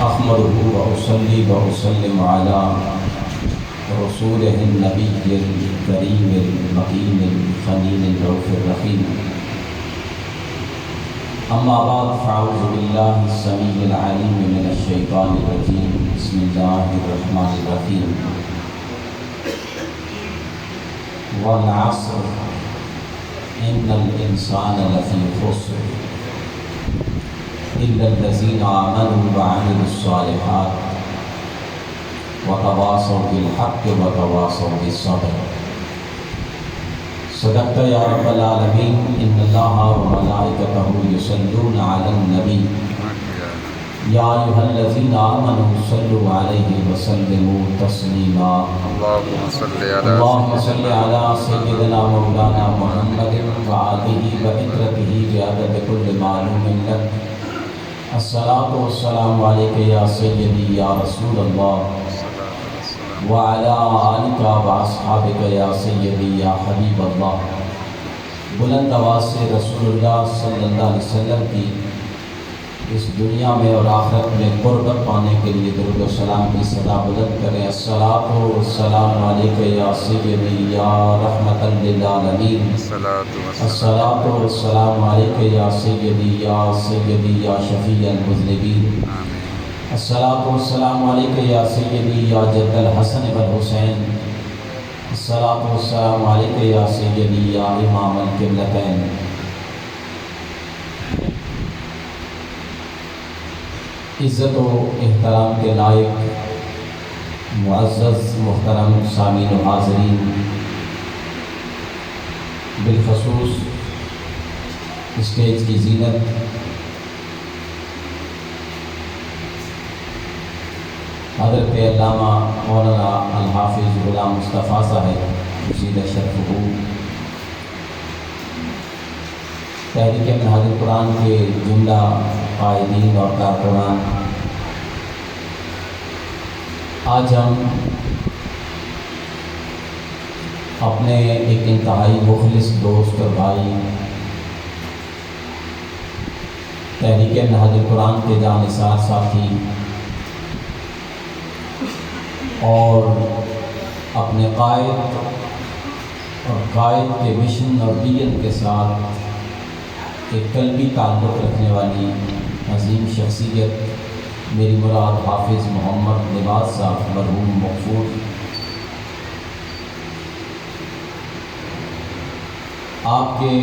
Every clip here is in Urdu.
احمدہ واصلی واسلم علی رسولہ النبی الکریم المکین الخلیل الرؤوف الرحیم، اما بعد فاعوذ باللہ السمیع العلیم من الشیطان الرجیم، بسم اللہ الرحمن الرحیم۔ والعصر ان الانسان لفی خسر الا الذین آمنوا وعملوا الصالحات وتواصوا بالحق وتواصوا بالصبر۔ صدقت یا رب العالمین۔ ان اللہ وملائکتہ یصلون علی النبی یا ایھا الذین آمنوا صلوا علیہ وسلموا تسلیما۔ اللہم صل علی سیدنا مولانا محمد وآلہ وعترتہ بعدد کل معلوم لک۔ الصلاۃ والسلام علیک یا سیدی یا رسول اللہ وعلی آلک واصحابک یا سیدی یا حبیب اللہ۔ بلند آواز سے رسول اللہ صلی اللہ علیہ وسلم کی اس دنیا میں اور آخرت میں قربت پانے کے لیے درود و سلام کی صدا بلند کریں۔ الصلاۃ والسلام علیک یا سیدی یا رحمۃ للعالمین۔ الصلاۃ والسلام علیک یا سیدی یا شفیع المذنبین۔ الصلاۃ والسلام علیک یا سیدی یا جد الحسن والحسین۔ الصلاۃ والسلام علیک یا سیدی یا امام القبلتین۔ عزت و احترام کے لائق معزز محترم سامعین و حاضرین، بالخصوص اسٹیج کی زینت حضرت علامہ مولانا الحافظ غلام مصطفیٰ صاحب مزید شرفہ، تحریک منہاج القرآن کے جملہ قائدین اور کارکنان، آج ہم اپنے ایک انتہائی مخلص دوست اور بھائی، تحریک منہاج القرآن کے جانثار ساتھی اور اپنے قائد کے مشن اور ویژن کے ساتھ ایک قلبی تعلق رکھنے والی عظیم شخصیت، میری مراد حافظ محمد نواز صاحب مرحوم مغفور، آپ کے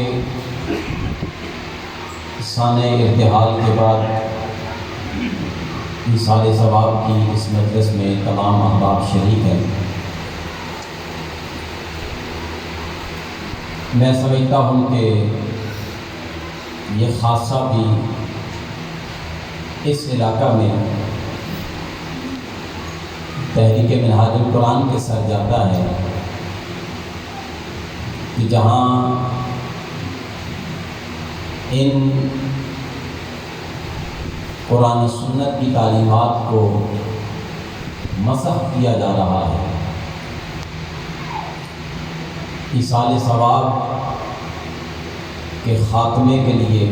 سانح ارتحال کے بعد ایصال ثواب کی اس مجلس میں تمام احباب شریک ہیں۔ میں سمجھتا ہوں کہ یہ خاصہ بھی اس علاقہ میں تحریک منہاج القرآن کے سر جاتا ہے کہ جہاں ان قرآن و سنت کی تعلیمات کو مسخ کیا جا رہا ہے۔ ایصال ثواب کے خاتمے کے لیے،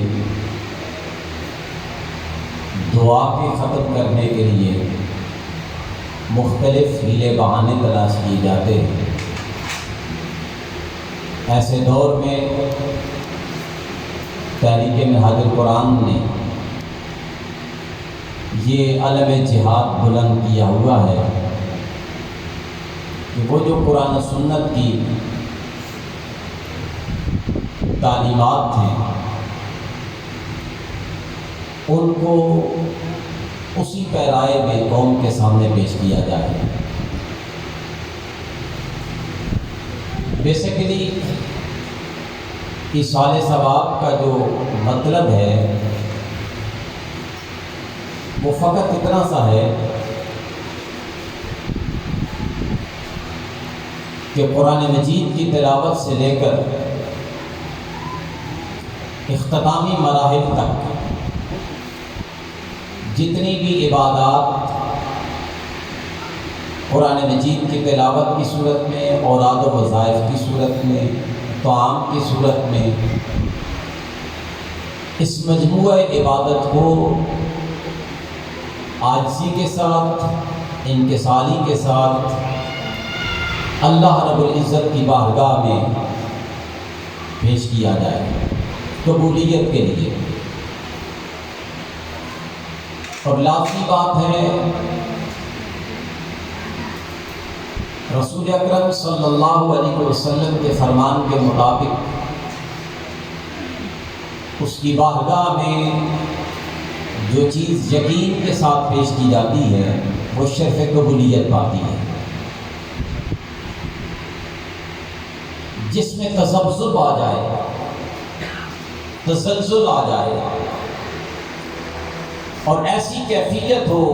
دعا کے ختم کرنے کے لیے مختلف ہیلے بہانے تلاش کیے جاتے ہیں۔ ایسے دور میں تحریک منہاج القرآن نے یہ علم جہاد بلند کیا ہوا ہے کہ وہ جو قرآن و سنت کی تعلیمات ہیں ان کو اسی پیرائے میں قوم کے سامنے پیش کیا جائے۔ بیسیکلی ایصال ثواب کا جو مطلب ہے وہ فقط اتنا سا ہے کہ قرآن مجید کی تلاوت سے لے کر اختتامی مراحل تک جتنی بھی عبادات قرآن مجید کی تلاوت کی صورت میں، اوراد و وظائف کی صورت میں، طعام کی صورت میں، اس مجموعہ عبادت کو عاجزی کے ساتھ، انکساری کے ساتھ اللہ رب العزت کی بارگاہ میں پیش کیا جائے قبولیت کے لیے۔ اور لازمی بات ہے رسول اکرم صلی اللہ علیہ وسلم کے فرمان کے مطابق اس کی بارگاہ میں جو چیز یقین کے ساتھ پیش کی جاتی ہے وہ شرف قبولیت پاتی ہے۔ جس میں تذبذب آ جائے، تزلزل آ جائے اور ایسی کیفیت ہو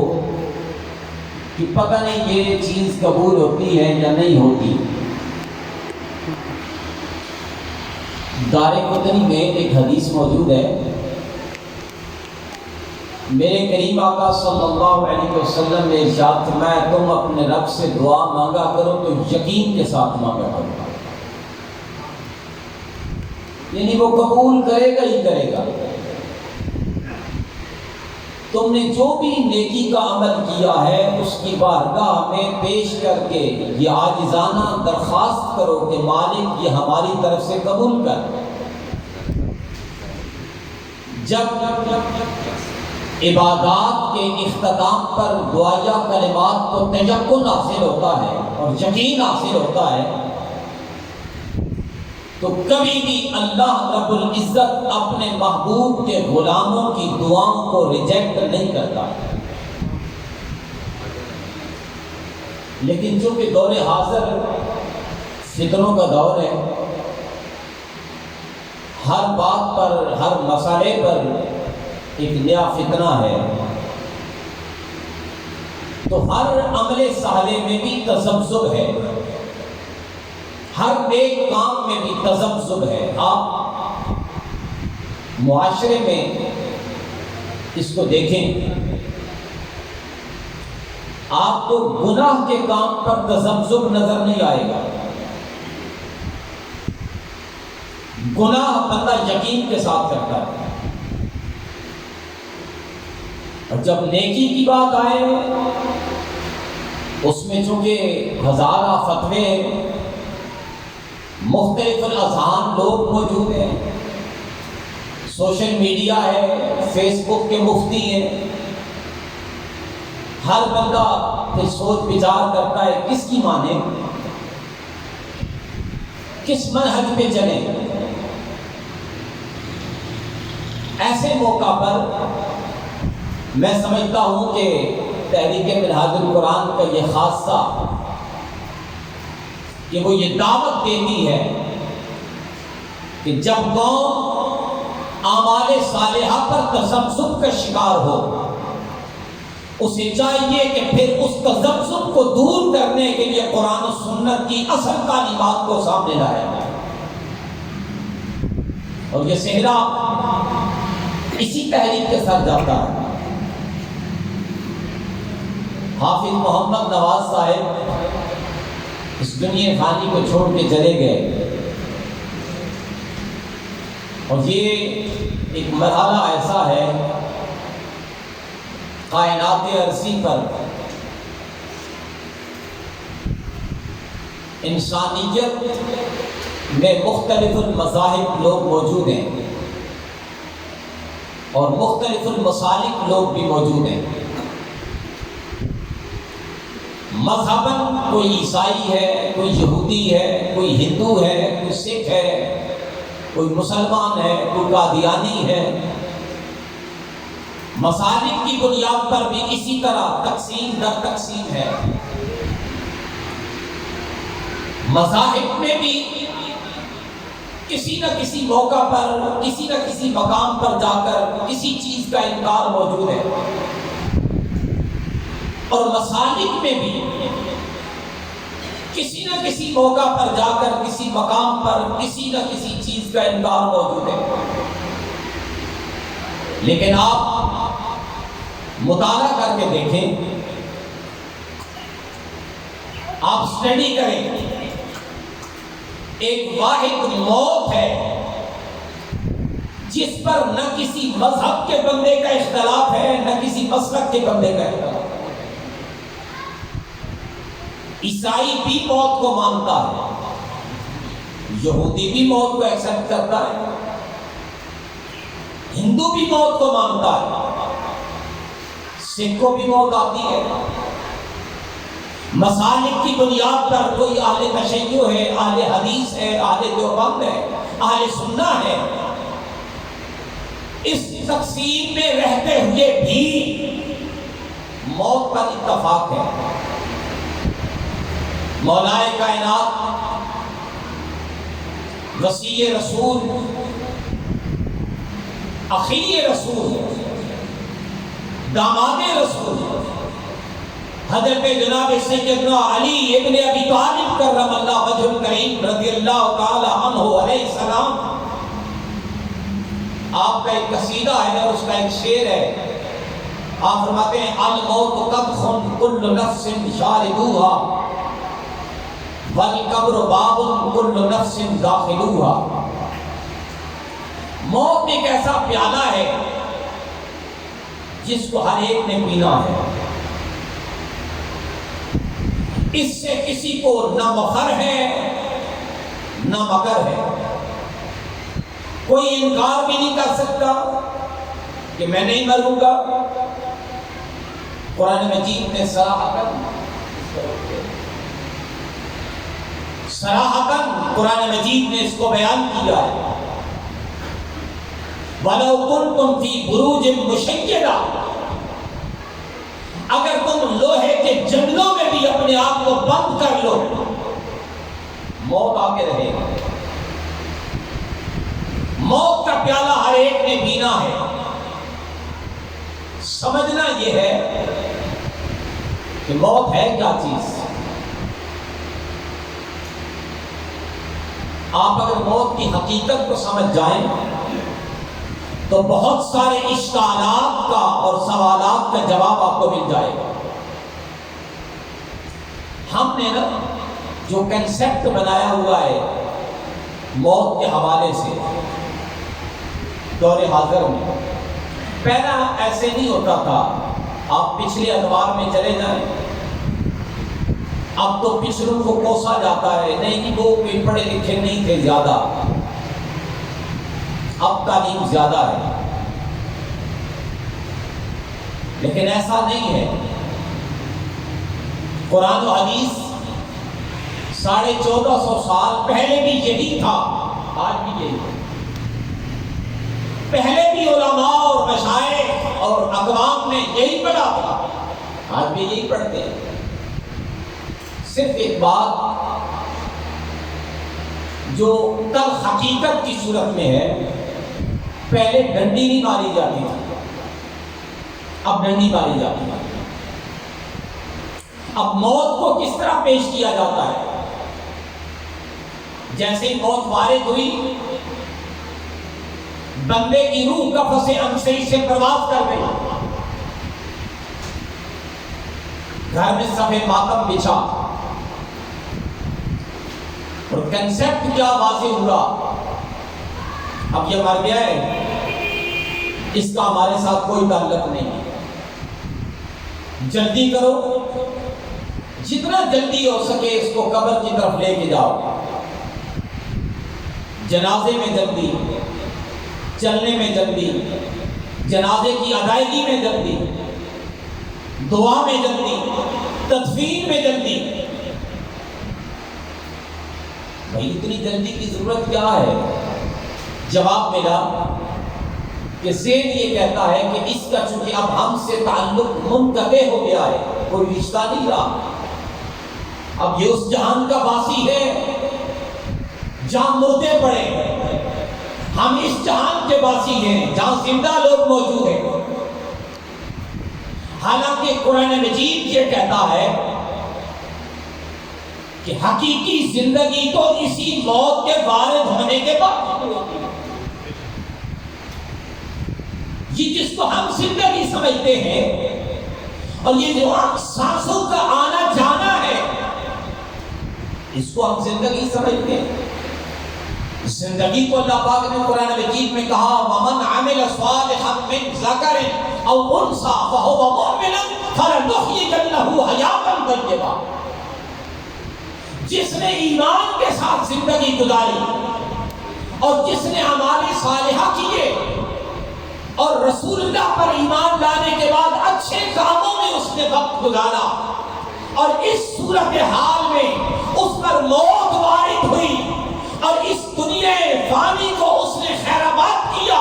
کہ پتہ نہیں یہ چیز قبول ہوتی ہے یا نہیں ہوتی۔ دارقطنی میں ایک حدیث موجود ہے، میرے کریم آقا صلی اللہ علیہ وسلم نے ارشاد فرمایا تم اپنے رب سے دعا مانگا کرو تو یقین کے ساتھ مانگا کرو، یعنی وہ قبول کرے گا ہی کرے گا۔ تم نے جو بھی نیکی کا عمل کیا ہے اس کی بارگاہ میں پیش کر کے یہ عاجزانہ درخواست کرو کہ مالک یہ ہماری طرف سے قبول کر۔ جب عبادات کے اختتام پر دعائیہ کلمات کو تیقن حاصل ہوتا ہے اور یقین حاصل ہوتا ہے تو کبھی بھی اللہ رب العزت اپنے محبوب کے غلاموں کی دعاؤں کو ریجیکٹ نہیں کرتا۔ لیکن چونکہ دور حاضر فتنوں کا دور ہے، ہر بات پر، ہر مسئلے پر ایک نیا فتنہ ہے، تو ہر عمل صالح میں بھی تذبذب ہے، ہر نیک کام میں بھی تذبذب ہے۔ آپ معاشرے میں اس کو دیکھیں، آپ کو گناہ کے کام پر تذبذب نظر نہیں آئے گا۔ گناہ بندہ یقین کے ساتھ کرتا ہے، اور جب نیکی کی بات آئے اس میں چونکہ ہزارہ فتوے، مختلف الاذہان لوگ موجود ہیں، سوشل میڈیا ہے، فیس بک کے مفتی ہیں، ہر بندہ پھر سوچ بچار کرتا ہے کس کی مانے، کس منہج پہ چلے۔ ایسے موقع پر میں سمجھتا ہوں کہ تحریک منہاج القرآن کا یہ خاصہ کہ وہ یہ دعوت دیتی ہے کہ جب قوم اعمال صالحہ پر تذبذب کا شکار ہو، اسے چاہیے کہ پھر اس تذبذب کو دور کرنے کے لیے قرآن و سنت کی اصل تعلیمات کو سامنے لائے، اور یہ صحرا اسی تحریک کے ساتھ جاتا ہے۔ حافظ محمد نواز صاحب اس دنیا فانی کو چھوڑ کے چلے گئے، اور یہ ایک مرحلہ ایسا ہے کائنات ارضی پر انسانیت میں مختلف المذاہب لوگ موجود ہیں اور مختلف المسالک لوگ بھی موجود ہیں۔ مذہباً کوئی عیسائی ہے، کوئی یہودی ہے، کوئی ہندو ہے، کوئی سکھ ہے، کوئی مسلمان ہے، کوئی قادیانی ہے۔ مسالک کی بنیاد پر بھی اسی طرح تقسیم در تقسیم ہے۔ مذاہب میں بھی کسی نہ کسی موقع پر، کسی نہ کسی مقام پر جا کر کسی چیز کا انکار موجود ہے، اور مسالک میں بھی کسی نہ کسی موقع پر جا کر کسی مقام پر کسی نہ کسی چیز کا انکار موجود ہے۔ لیکن آپ مطالعہ کر کے دیکھیں، آپ اسٹڈی کریں، ایک واحد موت ہے جس پر نہ کسی مذہب کے بندے کا اختلاف ہے نہ کسی مسلک کے بندے کا اختلاف ہے۔ عیسائی بھی موت کو مانتا ہے، یہودی بھی موت کو ایکسپٹ کرتا ہے، ہندو بھی موت کو مانتا ہے، سکھ کو بھی موت آتی ہے۔ مسالک کی بنیاد پر کوئی اہل تشیع ہے، اہل حدیث ہے، اہل دیوبند ہے، اہل سنہ ہے، اس تقسیم میں رہتے ہوئے بھی موت پر اتفاق ہے۔ مولائے کائنات وسیع رسول اخی رسول داماد رسول حضرت جناب سیدنا علی ابن ابی طالب کرم اللہ وجہ الکریم رضی اللہ تعالی عنہ علیہ السلام، آپ کا ایک قصیدہ ہے اور اس کا ایک شعر ہے۔ آپ فرماتے ہیں الموت قدخ کل نفس شاربوها والقبر باب کل نفس داخلوها۔ موت ایک ایسا پیالہ ہے جس کو ہر ایک نے پینا ہے، اس سے کسی کو نہ مفر ہے نہ مگر ہے، کوئی انکار بھی نہیں کر سکتا کہ میں نہیں مروں گا۔ قرآن مجید نے صراحتاً قرآن مجید نے اس کو بیان کیا ہے۔ وَلَوْ كُنْتُمْ فِي بُرُوجٍ مُشَيَّدَةٍ، اگر تم لوہے کے جنگلوں میں بھی اپنے آپ کو بند کر لو، موت آگے رہے گا۔ موت کا پیالہ ہر ایک نے پینا ہے۔ سمجھنا یہ ہے کہ موت ہے کیا چیز۔ آپ اگر موت کی حقیقت کو سمجھ جائیں تو بہت سارے اشکالات کا اور سوالات کا جواب آپ کو مل جائے گا۔ ہم نے نا جو کنسیپٹ بنایا ہوا ہے موت کے حوالے سے دور حاضر میں، پہلا ایسے نہیں ہوتا تھا۔ آپ پچھلے ادوار میں چلے جائیں، اب تو پچھلوں کو کوسا جاتا ہے، نہیں وہ کوئی پڑھے لکھے نہیں تھے زیادہ، اب تعلیم زیادہ ہے، لیکن ایسا نہیں ہے۔ قرآن و حدیث 1450 سال پہلے بھی یہی تھا، آج بھی یہی ہے۔ پہلے بھی علماء اور مشائخ اور اقوام نے یہی پڑھا تھا، آج بھی یہی پڑھتے ہیں۔ صرف ایک بات جو تلخ حقیقت کی صورت میں ہے، پہلے ڈنڈی نہیں ماری جاتی تھی، اب ڈنڈی ماری جاتی ہے۔ اب موت کو کس طرح پیش کیا جاتا ہے؟ جیسے ہی موت وارد ہوئی، بندے کی روح قفس انسئی سے پرواز کر گئی، گھر میں صف ماتم بچھا، اور کنسیپٹ کیا واضح ہوا، اب یہ مر گیا ہے، اس کا ہمارے ساتھ کوئی تعلق نہیں ہے، جلدی کرو، جتنا جلدی ہو سکے اس کو قبر کی طرف لے کے جاؤ، جنازے میں جلدی، چلنے میں جلدی، جنازے کی ادائیگی میں جلدی، دعا میں جلدی، تدفین میں جلدی۔ بھائی اتنی جلدی کی ضرورت کیا ہے؟ جواب ملا کہ ذہن یہ کہتا ہے کہ اس کا چونکہ اب ہم سے تعلق منقطع ہو گیا ہے، کوئی رشتہ نہیں رہا، اب یہ اس جہان کا باسی ہے جہاں مردے پڑے ہیں، ہم اس جہان کے باسی ہیں جہاں زندہ لوگ موجود ہیں۔ حالانکہ قرآن مجید یہ کہتا ہے کہ حقیقی زندگی تو اسی موت کے وارد ہونے کے بعد ہوتی ہے۔ یہ جس کو ہم زندگی سمجھتے ہیں اور یہ جو سانسوں کا آنا جانا ہے، اس کو ہم زندگی سمجھتے ہیں۔ زندگی کو اللہ پاک نے قرآن مجید میں کہا وَمَنْ عَمِلَ صَالِحًا مِنْ ذَكَرٍ أَوْ أُنْثَىٰ فَهُوَ مُؤْمِنٌ فَلَنُحْيِيَنَّهُ حَيَاةً طَيِّبَةً۔ جس نے ایمان کے ساتھ زندگی گزاری اور جس نے اعمال صالحہ کیے اور رسول اللہ پر ایمان لانے کے بعد اچھے کاموں میں اس نے وقت گزارا اور اس صورتحال میں اس پر موت وارد ہوئی اور اس دنیا فانی کو اس نے خیر آباد کیا،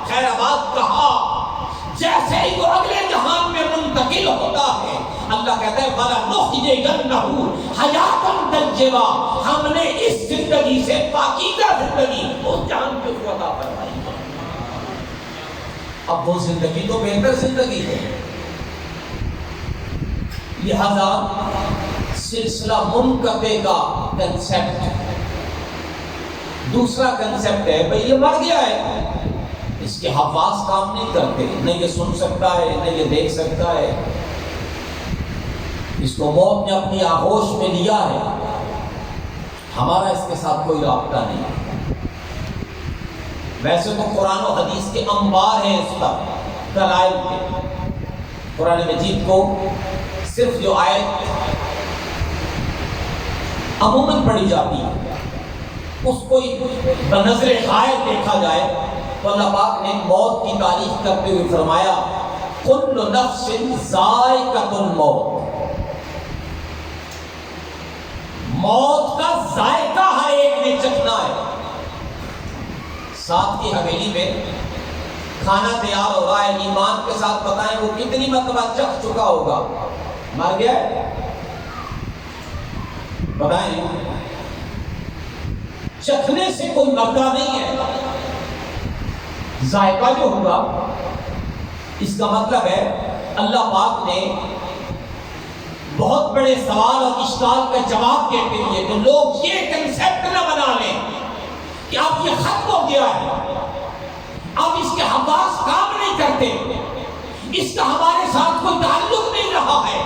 خیر آباد کہا، جیسے ہی وہ اگلے جہان میں منتقل ہوتا ہے اللہ کہتا ہے وَلَنُحْيِيَنَّهُ حَيَاةً طَيِّبَةً، ہم نے اس زندگی سے پاکیزہ زندگی اس جہان کے اوپر عطا فرمائی۔ اب وہ زندگی تو بہتر زندگی ہے، لہذا سلسلہ منقطع کا کنسیپٹ دوسرا کنسیپٹ ہے بھئی یہ مر گیا ہے، اس کے حواس کام نہیں کرتے، نہ یہ سن سکتا ہے نہ یہ دیکھ سکتا ہے، اس کو موت نے اپنی آغوش میں لیا ہے، ہمارا اس کے ساتھ کوئی رابطہ نہیں۔ ویسے تو قرآن و حدیث کے انبار ہیں اس پر دلائل کے، قرآن مجید کو صرف جو آیت عموماً پڑھی جاتی ہے اس کو بنظر غائب دیکھا جائے تو اللہ پاک نے موت کی تعریف کرتے ہوئے فرمایا کل نفس ذائقۃ الموت، موت کا ذائقہ ہر ایک نے چکھنا ہے۔ ساتھ کی حویلی میں کھانا تیار ہو رہا ہے، ایمان کے ساتھ بتائیں وہ کتنی مرتبہ چکھ چکا ہوگا؟ مر گیا ہے؟ بتائیں، چکھنے سے کوئی مرتا نہیں ہے، ذائقہ جو ہوگا اس کا مطلب ہے اللہ پاک نے بہت بڑے سوال اور اشکال کا جواب دیتے ہوئے تو لوگ یہ کنسیپٹ نہ بنا لیں کہ اب یہ ختم ہو گیا ہے، اب اس کے حواس کام نہیں کرتے، اس کا ہمارے ساتھ کوئی تعلق نہیں رہا ہے،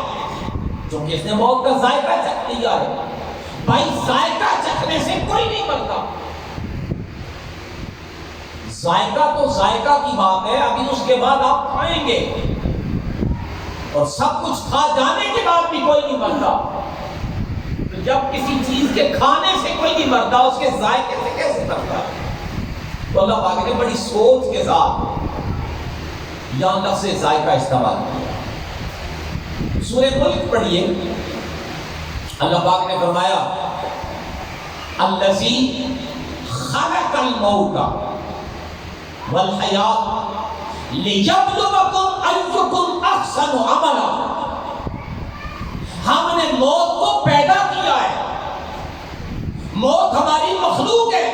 کیونکہ اس نے موت کا ذائقہ چکھ لیا ہے۔ بھائی ذائقہ چکھنے سے کوئی نہیں مرتا، ذائقہ تو ذائقہ کی بات ہے، ابھی اس کے بعد آپ کھائیں گے اور سب کچھ کھا جانے کے بعد بھی کوئی نہیں مرتا، تو جب کسی چیز کے کھانے سے کوئی نہیں مرتا اس کے ذائقے سے کیسے مرتا؟ تو اللہ پاک نے بڑی سوچ کے ساتھ یہاں لفظ ذائقہ استعمال کیا۔ سورہ ملک پڑھیے، اللہ پاک نے فرمایا الذی خلق الموت والحیات لیبلوکم ایکم احسن عملا، ہم نے موت کو پیدا کیا ہے، موت ہماری مخلوق ہے۔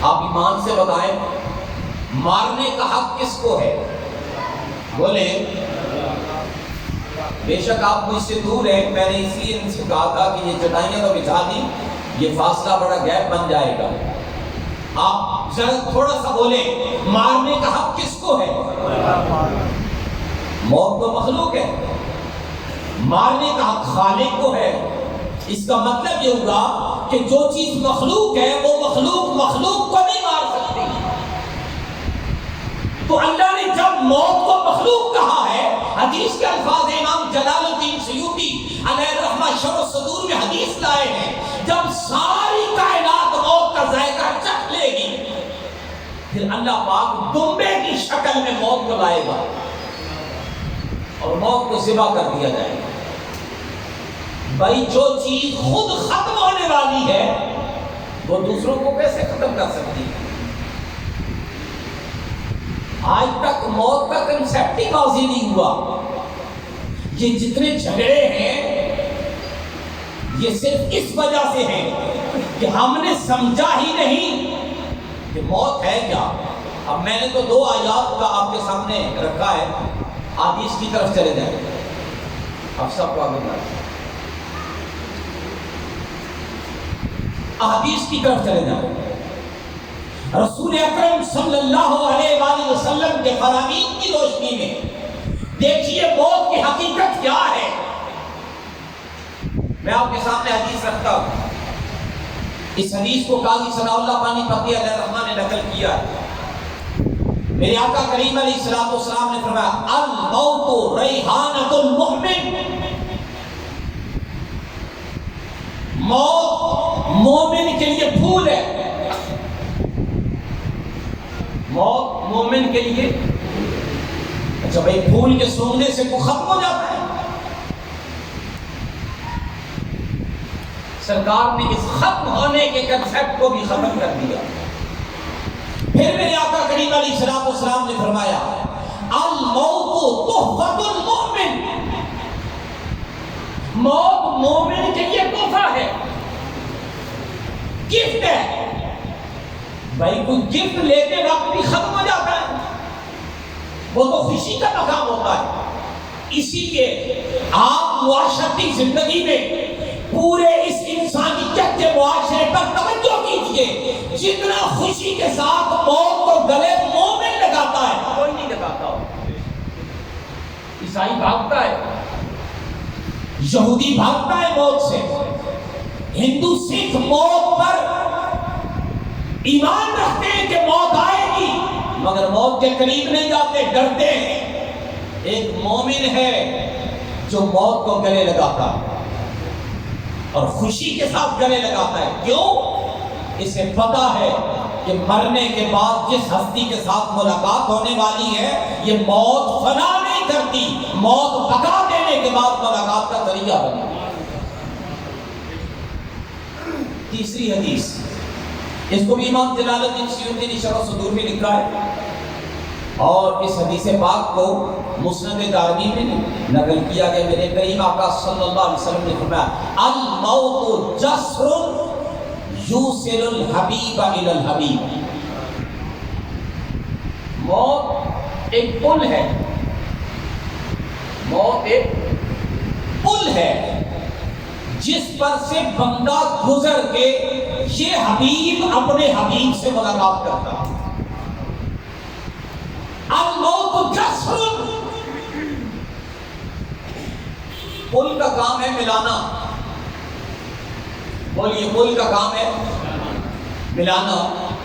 آپ ایمان سے بتائیں مارنے کا حق کس کو ہے؟ بولے بے شک آپ مجھ سے دور ہیں، میں نے اس لیے ان سے کہا تھا کہ یہ چٹائیاں تو بچھا دی، یہ فاصلہ بڑا گیپ بن جائے گا، آپ ذرا تھوڑا سا بولیں مارنے کا حق کس کو ہے؟ موت تو مخلوق ہے، مارنے کا حق خالق کو ہے۔ اس کا مطلب یہ ہوگا کہ جو چیز مخلوق ہے وہ مخلوق کو نہیں مار سکتی، تو اللہ نے جب موت کو مخلوق کہا ہے، حدیث کے الفاظ امام جلال الدین سیوطی علیہ رحمہ شرح الصدور میں حدیث لائے ہیں، جب ساری کائنات موت کا ذائقہ چکھ لے گی پھر اللہ پاک دمبے کی شکل میں موت کو لائے گا اور موت کو ذبح کر دیا جائے گا۔ بھائی جو چیز خود ختم ہونے والی ہے وہ دوسروں کو کیسے ختم کر سکتی ہے؟ آج تک موت کا کنسیپٹ ہی واضح نہیں ہوا۔ یہ جتنے جھگڑے ہیں یہ صرف اس وجہ سے ہیں کہ ہم نے سمجھا ہی نہیں کہ موت ہے کیا۔ اب میں نے تو دو آیات کا آپ کے سامنے رکھا ہے، حدیث کی طرف چلے جائیں، اب سب کو آگے بڑھائیں، حدیث کی طرف چلے جائیں۔ رسول اکرم صلی اللہ علیہ وآلہ وسلم کے فرامین کی روشنی میں دیکھیے موت کی حقیقت کیا ہے۔ میں آپ کے سامنے حدیث رکھتا ہوں، اس حدیث کو قاضی ثناء اللہ پانی پتی علیہ الرحمہ نے نقل کیا ہے۔ میرے آقا کریم علیہ الصلوۃ والسلام نے فرمایا الموت ریحانۃ المؤمن، موت مومن کے لیے پھول ہے، موت مومن کے لیے۔ اچھا بھائی، پھول کے سونگنے سے وہ ختم ہو جاتا ہے؟ سرکار نے اس ختم ہونے کے کنسیپٹ کو بھی ختم کر دیا۔ پھر میرے آقا کریم علیہ الصلوۃ والسلام نے فرمایا الموت تحفۃ المؤمن، موت مومن کے لیے تحفہ ہے، گفٹ ہے۔ بھائی کوئی گفٹ لیتے وقت بھی ختم ہو جاتا ہے، وہ تو خوشی کا مقام ہوتا ہے۔ اسی لیے آپ معاشرتی زندگی میں پورے اس انسانیت کے معاشرے پر توجہ کیجئے، جتنا خوشی کے ساتھ موت کو گلے مومن لگاتا ہے کوئی نہیں لگاتا۔ عیسائی بھاگتا ہے، یہودی بھاگتا ہے موت سے، ہندو سکھ موت پر ایمان رکھتے ہیں کہ موت آئے گی مگر موت کے قریب نہیں جاتے، ڈرتے ہیں۔ ایک مومن ہے جو موت کو گلے لگاتا ہے اور خوشی کے ساتھ گلے لگاتا ہے۔ کیوں؟ اسے پتا ہے کہ مرنے کے بعد جس ہستی کے ساتھ ملاقات ہونے والی ہے، یہ موت فنا نہیں کرتی، موت بقا دینے کے بعد ملاقات کا ذریعہ بنتی ہے۔ تیسری حدیث، اس کو بھی امام جلال الدین سیوطی نے شرح صدور میں لکھا ہے، اور اس حدیث پاک کو مسند دارمی میں نقل کیا گیا۔ میرے کریم آقا صلی اللہ علیہ وسلم نے فرمایا الموت جسر یوصل الحبیب الی الحبیب، موت ایک پل ہے، موت ایک پل ہے جس پر سے بندہ گزر کے یہ حبیب اپنے حبیب سے ملاقات کرتا ہے۔ الموت جسر، پل کا کام ہے ملانا، بولیے پل کا کام ہے ملانا۔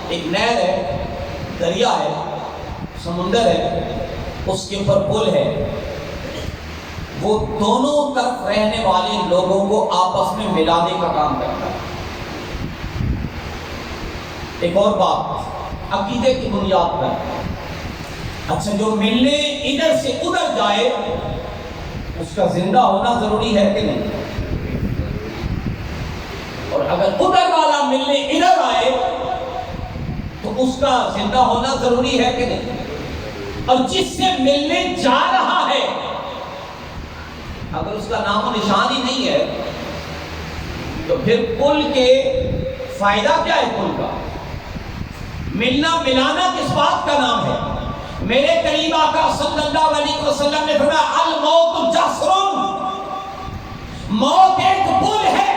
ایک نہر ہے، دریا ہے، سمندر ہے، اس کے اوپر پل ہے، وہ دونوں طرف رہنے والے لوگوں کو آپس میں ملانے کا کام کرتا ہے۔ ایک اور بات عقیدے کی بنیاد پر، اچھا جو ملنے ادھر سے ادھر جائے اس کا زندہ ہونا ضروری ہے کہ نہیں؟ اور اگر ادھر والا ملنے ادھر آئے تو اس کا زندہ ہونا ضروری ہے کہ نہیں؟ اور جس سے ملنے جا رہا ہے اگر اس کا نام و نشان ہی نہیں ہے تو پھر پل کے فائدہ کیا ہے؟ پل کا ملنا ملانا کس بات کا نام ہے؟ میرے کریم آقا صلی اللہ علیہ وسلم نے فرمایا الموت جسر، موت ایک پل ہے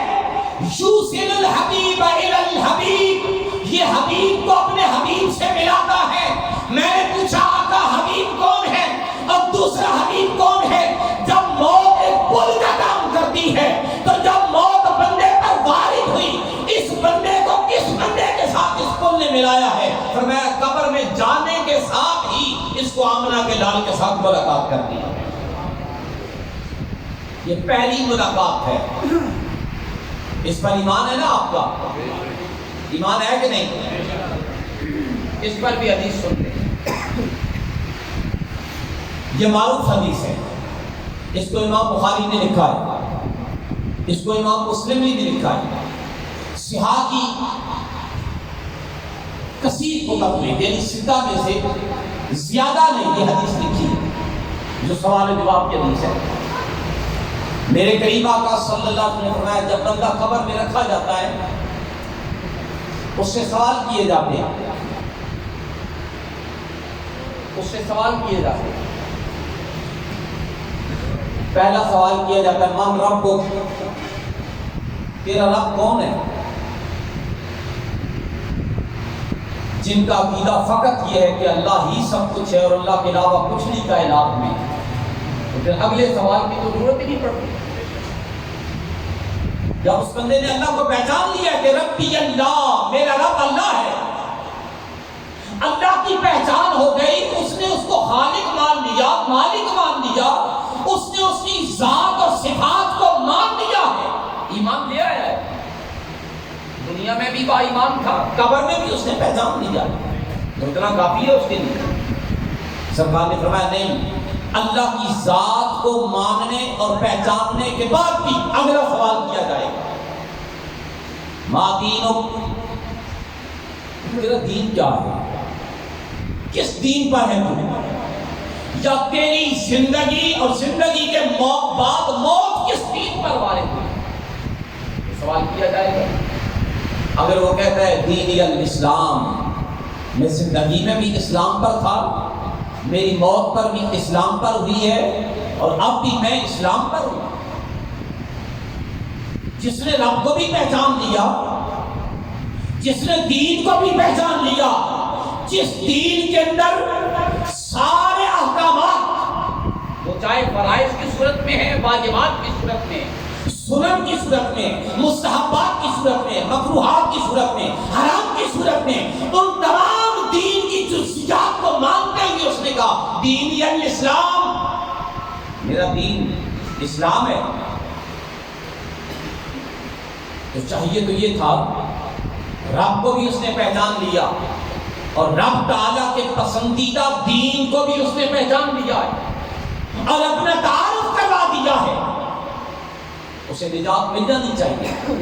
یوصل الحبیب الی الحبیب، یہ حبیب کو اپنے حبیب سے ملاتا ہے۔ میں نے پوچھا آقا حبیب کون ہے اور دوسرا حبیب کون ہے؟ جب موت ایک پل کا کام کرتی ہے تو جب موت بندے پر وارد ہوئی، اس بندے کو کس بندے کے ساتھ اس پل نے ملایا ہے؟ فرمایا قبر میں جانے کے ساتھ ہی اس کو آمنہ کے لال کے ساتھ ملاقات کر دی۔ یہ پہلی ملاقات ہے۔ اس پر ایمان ہے نا آپ کا؟ ایمان ہے کہ نہیں؟ اس پر بھی حدیث سن لیں، یہ معروف حدیث ہے، اس کو امام بخاری نے لکھا ہے، اس کو امام مسلم نے لکھا ہے، صحاح کی کثیر کتب میں، یعنی ستہ میں سے زیادہ نے یہ حدیث لکھی ہے جو سوال و جواب کی حدیث ہے۔ میرے قریب آقا صلی اللہ علیہ وسلم نے فرمایا جب بندہ قبر میں رکھا جاتا ہے اس سے سوال کیے جاتے ہیں، اس سے سوال کیے جاتے ہیں۔ پہلا سوال کیا جاتا ہے من ربک، تیرا رب کون ہے؟ جن کا عقیدہ فقط یہ ہے کہ اللہ ہی سب کچھ ہے اور اللہ کے علاوہ کچھ نہیں کائنات میں، تو پھر اگلے سوال کی تو ضرورت ہی نہیں پڑتی۔ جب اس بندے نے اللہ کو پہچان لیا کہ ربی اللہ، میرا رب اللہ ہے، اللہ کی پہچان ہو گئی، اس نے اس کو خالق مان لیا، مالک مان لیا، اس نے اس کی ذات اور صفات کو مان لیا ہے، ایمان لے آیا ہے، دنیا میں بھی با ایمان تھا، قبر میں بھی اس نے پہچان لیا، تو اتنا کافی ہے اس کے لیے۔ سرکار نے فرمایا نہیں، اللہ کی ذات کو ماننے اور پہچاننے کے بعد بھی اگلا سوال کیا جائے گا، ما دینک، تیرا دین کیا ہے، کس دین پر ہے تو، یا تیری زندگی اور زندگی کے بعد موت کس دین پر وارد ہوئی، یہ سوال کیا جائے گا۔ اگر وہ کہتا ہے دین الاسلام، میں زندگی میں بھی اسلام پر تھا، میری موت پر بھی اسلام پر ہوئی ہے، اور اب بھی میں اسلام پر ہوں، جس نے رب کو بھی پہچان لیا، جس نے دین کو بھی پہچان لیا، جس دین کے اندر سارے احکامات، وہ چاہے فرائض کی صورت میں ہے، واجبات کی صورت میں، سنن کی صورت میں، مستحبات کی صورت میں، مکروہات کی صورت میں، حرام کی صورت میں، ان تمام دین کی جزئیات کو مانتے ہوئے اس نے کہا دین الاسلام، میرا دین اسلام ہے، تو چاہیے تو یہ تھا رب کو بھی اس نے پہچان لیا، اور رب تعالیٰ کے پسندیدہ دین کو بھی اس نے پہچان لیا ہے، اور اپنا تعارف کروا دیا ہے، اسے نجات مل جانی چاہیے۔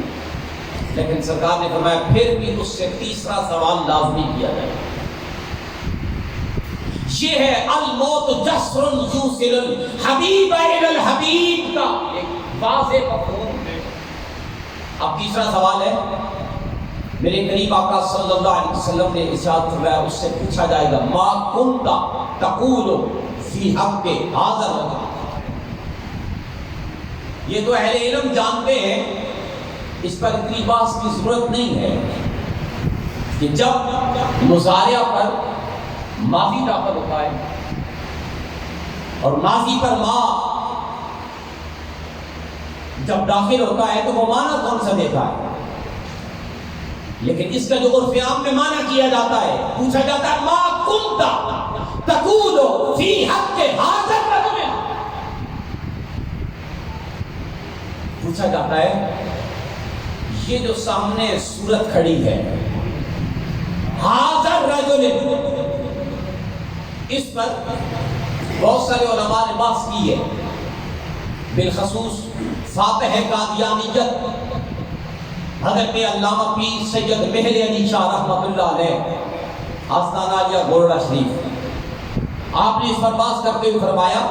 لیکن سرکار نے فرمایا پھر بھی اس سے تیسرا سوال لازمی کیا جائے، یہ ہے الموت جسر یوصل الحبیب الی الحبیب کا ایک واضح مفہوم ہے۔ اب تیسرا سوال ہے، میرے قریب آقا صلی اللہ علیہ وسلم نے ارشاد فرمایا، اس سے پوچھا جائے گا ما کنت تقول فی حق ھذا الرجل، یہ تو اہل علم جانتے ہیں، اس پر اتنی بحث کی ضرورت نہیں ہے کہ جب مضارع پر ماضی داخل ہوتا ہے اور ماضی پر ما جب داخل ہوتا ہے تو وہ معنی کون سا دیتا ہے، لیکن اس کا جو عرف عام میں معنی کیا جاتا ہے، پوچھا جاتا ہے ما کنت تقول فی حق ھذا الرجل، پوچھا جاتا ہے یہ جو سامنے صورت کھڑی ہے ھذا الرجل، اس پر بہت سارے علماء نے بحث کی ہے، بالخصوص فاتح قادیانیت حضرت علامہ پیر سید مہر علی شاہ رحمۃ اللہ علیہ آستانہ عالیہ گولڑا شریف، آپ نے اس پر بحث کرتے ہوئے فرمایا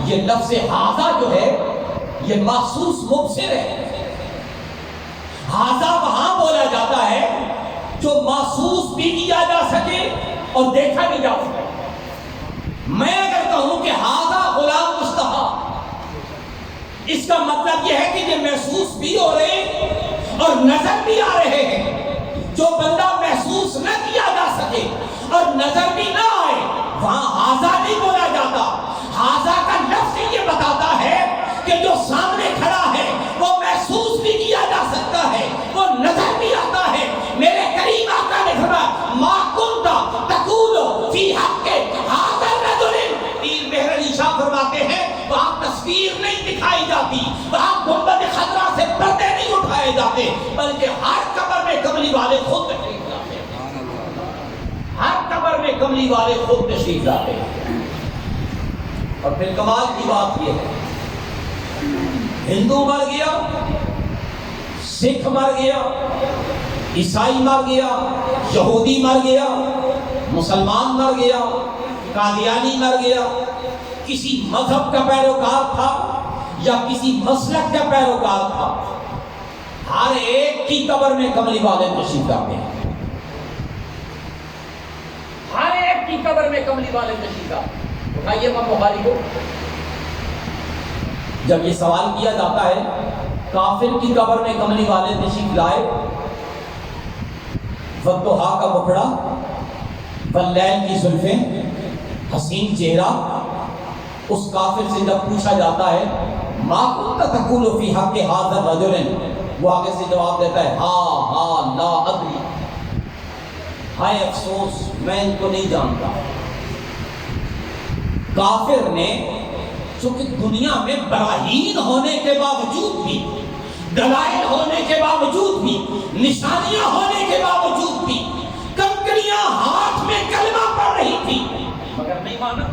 یہ لفظ ھذا جو ہے یہ محسوس مبصر ہے، ھذا وہاں بولا جاتا ہے جو محسوس بھی کیا جا سکے اور دیکھا بھی جا سکے۔ میں اگر کہوں کہ ھذا غلام مصطفیٰ، اس کا مطلب یہ ہے کہ یہ محسوس بھی ہو رہے ہیں اور نظر بھی آ رہے ہیں، جو بندہ محسوس نہ کیا جا سکے اور نظر بھی نہ آئے وہاں ھذا نہیں بولا جاتا، ھذا کا لفظ یہ بتاتا ہے کہ جو سامنے کھڑا ہے وہ محسوس بھی کیا جا سکتا ہے، وہ نظر بھی آتا ہے۔ میرے کریم آقا نے فرمایا ما کنت تقول فی حق ھذا الرجل، پیر مہر علی شاہ فرماتے ہیں وہاں تصویر نہیں دکھائی جاتی، وہاں گنبد خضرا سے پردے نہیں اٹھائے جاتے، بلکہ ہر قبر میں کملی والے خود تشریف لاتے ہیں، ہر قبر میں کملی والے خود تشریف لاتے ہیں۔ اور پھر کمال کی بات یہ ہے، ہندو مر گیا، سکھ مر گیا، عیسائی مر گیا، یہودی مر گیا، مسلمان مر گیا، قادیانی مر گیا، کسی مذہب کا پیروکار تھا یا کسی مسلک کا پیروکار تھا، ہر ایک کی قبر میں کملی والے تشریف لاتے ہیں، ہر ایک کی قبر میں کملی والے تشریف لاتے ہیں۔ اٹھائیے امام بخاری کو، جب یہ سوال کیا جاتا ہے کافر کی قبر میں کملی والے تشریف لائے، والضحیٰ کا مکھڑا، واللیل کی زلفیں، حسین چہرہ، اس کافر سے جب پوچھا جاتا ہے ما کنت تقول فی حق ھذا الرجل، وہ آگے سے جواب دیتا ہے ہاں لا ادری، ہائے افسوس میں ان کو نہیں جانتا۔ کافر نے چونکہ دنیا میں براہین ہونے کے باوجود بھی، دلائل ہونے کے باوجود بھی، نشانیاں ہونے کے باوجود بھی، کنکریاں ہاتھ میں کلمہ پڑھ رہی تھی مگر نہیں مانا،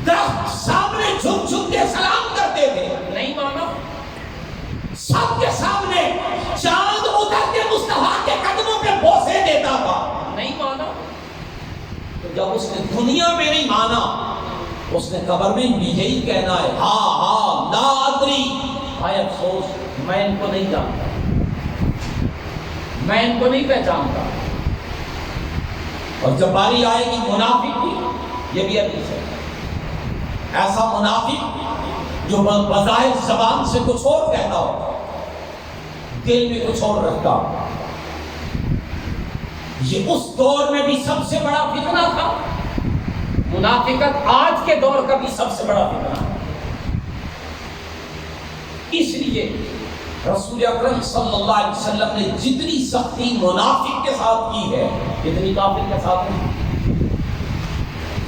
درخت سامنے جھک جھک کے سلام کرتے تھے نہیں مانا، سب کے سامنے چاند اتر کے مصطفیٰ کے قدموں پہ بوسے دیتا تھا نہیں مانا۔ تو جب اس نے دنیا میں نہیں مانا، اس نے قبر میں بھی یہی کہنا ہے ہاں لا ادری، ہائے افسوس میں ان کو نہیں جانتا، میں ان کو نہیں پہچانتا۔ اور جب باری آئے گی منافق کی، یہ بھی حدیث ہے، ایسا منافق جو بظاہر زبان سے کچھ اور کہتا ہو، دل میں کچھ اور رکھتا ہو، یہ اس دور میں بھی سب سے بڑا فتنہ تھا، منافقت آج کے دور کا بھی سب سے بڑا فتنہ ہے۔ اس لیے رسول اکرم صلی اللہ علیہ وسلم نے جتنی سختی منافق کے ساتھ کی ہے اتنی کافر کے ساتھ نہیں۔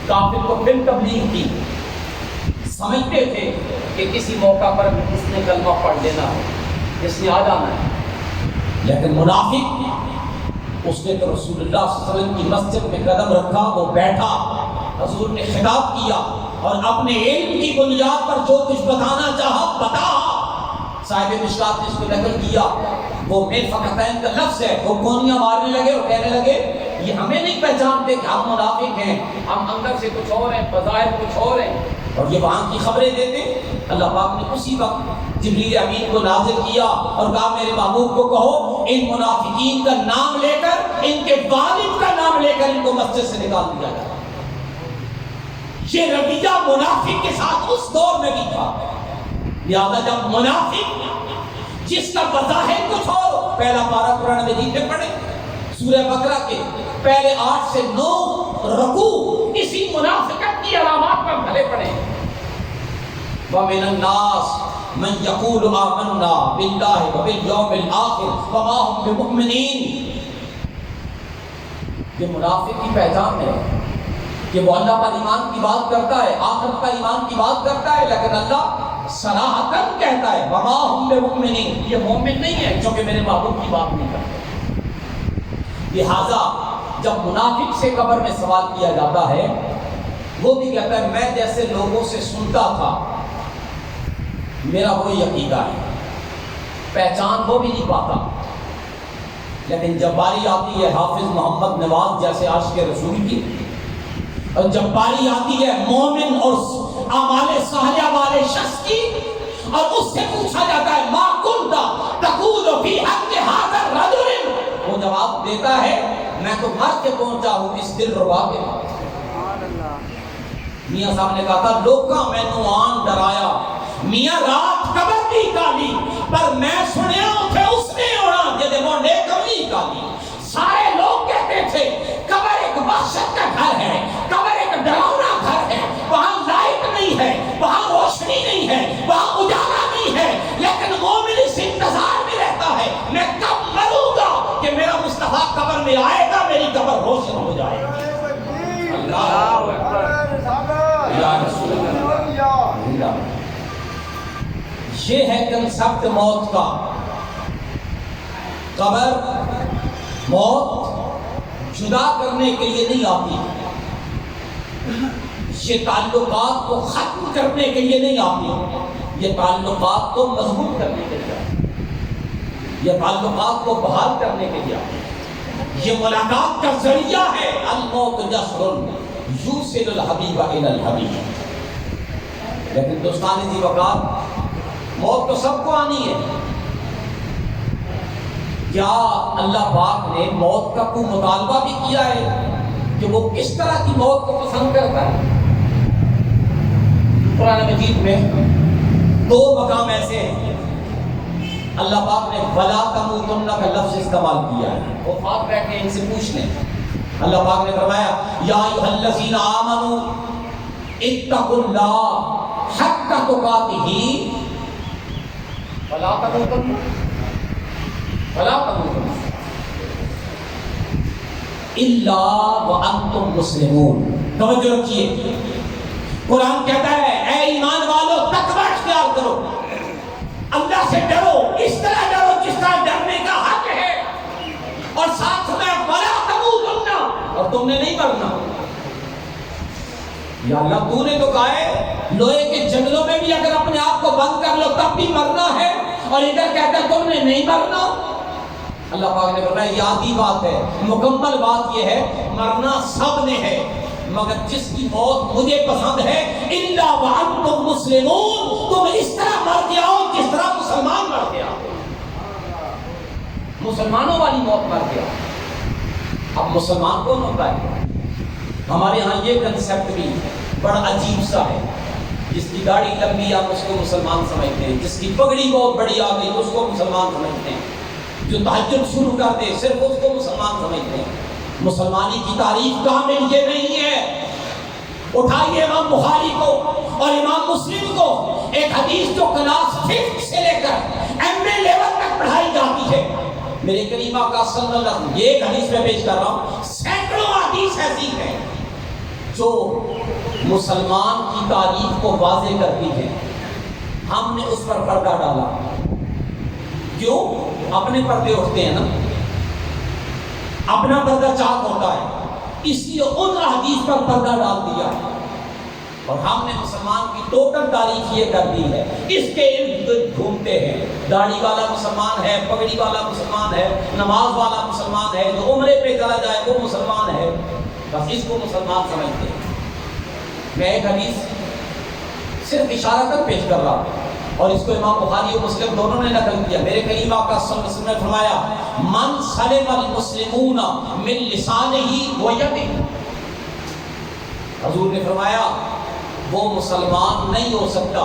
کافر کو پھر تبلیغ کی، سمجھتے تھے کہ کسی موقع پر اس نے کلمہ پڑھ لینا ہے، اس نے آ جانا ہے، لیکن منافق اس نے تو رسول اللہ صلی اللہ علیہ وسلم کی مسجد میں قدم رکھا، وہ بیٹھا، حضور نے خطاب کیا اور اپنے علم کی بنیاد پر جو کچھ بتانا چاہا بتا۔ صاحب مشکات نے اس کو نقل کیا، وہ مرفقتین کا لفظ ہے، وہ گونیاں مارنے لگے اور کہنے لگے یہ ہمیں نہیں پہچانتے کہ ہم منافق ہیں، ہم اندر سے کچھ اور ہیں، بظاہر کچھ اور ہیں، اور یہ وہاں کی خبریں دیتے۔ اللہ پاک نے اسی وقت جبریل امین کو نازل کیا اور کہا میرے محبوب کو کہو ان منافقین کا نام لے کر، ان کے والد کا نام لے کر ان کو مسجد سے نکال دیا جائے۔ یہ رویہ منافق کے ساتھ اس دور میں بھی تھا، لہذا جب منافق جس کا بظاہر کچھ اور، پہلا پارہ قرآن مجید میں پڑھے سورہ بقرہ کے پہلے 8 سے 9 رکوع اسی منافقت کی علامات پر بھلے پڑے۔ وَمِنَ النَّاسِ مَن يَقُولُ آمَنَّا بِاللَّهِ وَبِالْيَوْمِ الْآخِرِ وَمَا هُمْ بِمُؤْمِنِينَ۔ یہ منافق کی پہچان ہے کہ وہ اللہ پر ایمان کی بات کرتا ہے، آخرت پر ایمان کی بات کرتا ہے، لیکن اللہ صراحتاً کہتا ہے وَمَا هُمْ بِمُؤْمِنِينَ، یہ مومن نہیں ہے کیونکہ میرے محبوب کی بات نہیں کرتے۔ لہذا جب منافق سے قبر میں سوال کیا جاتا ہے، وہ بھی کہتا ہے میں جیسے لوگوں سے سنتا تھا، میرا وہی عقیدہ ہے، پہچان وہ بھی نہیں پاتا، لیکن جب باری آتی ہے حافظ محمد نواز جیسے عاشق رسول کی، اور جب باری آتی ہے مومن اور اعمال صالحہ والے شخص کی، اور اس سے پوچھا جاتا ہے ما کنت تقول فی حق ھذا الرجل، وہ جواب دیتا ہے میں تو مر کے پہنچا ہوں اس دل ربا کے بعد۔ میاں صاحب نے کہا تھا لوکاں مینوں آن ڈرایا، میاں رات قبر دی کالی، پر میں سنیا اتھے اس نے ہونا جدے مونڈے کمی کالی۔ سارے لوگ کہتے تھے قبر ایک وحشت کا گھر ہے، قبر ایک ڈراؤنا گھر ہے، وہاں لائٹ نہیں ہے، وہاں روشنی نہیں ہے، وہاں اجالا نہیں ہے، لیکن مومن اس انتظار میں رہتا ہے میں کب مروں گا کہ میرا مصطفیٰ قبر میں آئے گا، میری قبر روشن ہو جائے گی۔ اللہ اکبر، یا رسول اللہ۔ یہ ہے کنسپٹ موت کا۔ قبر موت جدا کرنے کے لیے نہیں آتی، یہ تعلقات کو ختم کرنے کے لیے نہیں آتی، یہ تعلقات کو مضبوط کرنے کے لیے آتی، یہ تعلقات کو بحال کرنے کے لیے آتی، یہ ملاقات کا ذریعہ ہے۔ الموت جسر یوصل الحبیب الی الحبیب۔ لیکن دوستان ذی وقار، موت تو سب کو آنی ہے، کیا اللہ پاک نے موت کا کوئی مطالبہ بھی کیا ہے کہ وہ کس طرح کی موت کو پسند کرتا ہے؟ قرآن مجید میں 2 مقام ایسے ہیں اللہ پاک نے وَلَا تَمُوتُنَّ کا لفظ استعمال کیا ہے، وہ پاک بیٹھے ان سے پوچھ لیں۔ اللہ پاک نے فرمایا یا ایھا الذین آمنوا اتقوا اللہ حق تقاتہ فلا تموتن الا وانتم مسلمون. توجہ رکھیے، قرآن کہتا ہے اے ایمان والو تقوی اختیار کرو، اللہ سے ڈرو، اس طرح ڈرو جس طرح ڈرنے کا حق ہے، اور ساتھ میں ولا تموتن، اور تم نے نہیں مرنا. یا اللہ تو نے تو کہا ہے لوہے کے جنگلوں میں بھی اگر اپنے آپ کو بند کر لو تب بھی مرنا ہے، اور ادھر کہتا ہے تم نے نہیں مرنا. اللہ پاک نے فرمایا یہ آدھی بات ہے، مکمل بات یہ ہے مرنا سب نے ہے، مگر جس کی موت مجھے پسند ہے الا وانتم مسلمون، تم اس طرح مر کے آؤ جس طرح مسلمان مر گیا، مسلمانوں والی موت مر گیا. اب مسلمان کون ہوتا ہے؟ ہمارے ہاں یہ کنسیپٹ بھی بڑا عجیب سا ہے. جس کی داڑھی لمبی آپ اس کو مسلمان سمجھتے ہیں، جس کی پگڑی بہت بڑی آ گئی اس کو مسلمان سمجھتے ہیں، جو تہجد شروع کر دے صرف اس کو مسلمان سمجھتے ہیں. مسلمانی کی تعریف کامل یہ نہیں ہے. اٹھائیے امام بخاری کو اور امام مسلم کو، ایک حدیث جو کلاس 5 سے لے کر ایم اے لیول تک پڑھائی جاتی ہے، میرے کریم آقا صلی اللہ علیہ وسلم، یہ ایک حدیث میں پیش کر رہا ہوں، سینکڑوں حدیث ایسی ہیں جو مسلمان کی تعریف کو واضح کرتی ہے. ہم نے اس پر پردہ ڈالا. کیوں؟ اپنے پردے اٹھتے ہیں نا، اپنا پردہ چاک ہوتا ہے، اس لیے ان حدیث پر پردہ ڈال دیا، اور ہم نے مسلمان کی ٹوٹل تعریف یہ کر دی ہے. اس کے ارد گرد گھومتے ہیں، داڑھی والا مسلمان ہے، پگڑی والا مسلمان ہے، نماز والا مسلمان ہے، جو عمرے پہ چلا جائے وہ مسلمان ہے، بس اس کو مسلمان سمجھتے ہیں. میں ایک حدیث صرف اشارہ کر پیش کر رہا ہوں، اور اس کو امام بخاری اور مسلم دونوں نے نقل کیا. میرے کریم آقا صلی اللہ علیہ وسلم نے فرمایا من سلم المسلمون من لسانہ و یدہ، حضور نے فرمایا وہ مسلمان نہیں ہو سکتا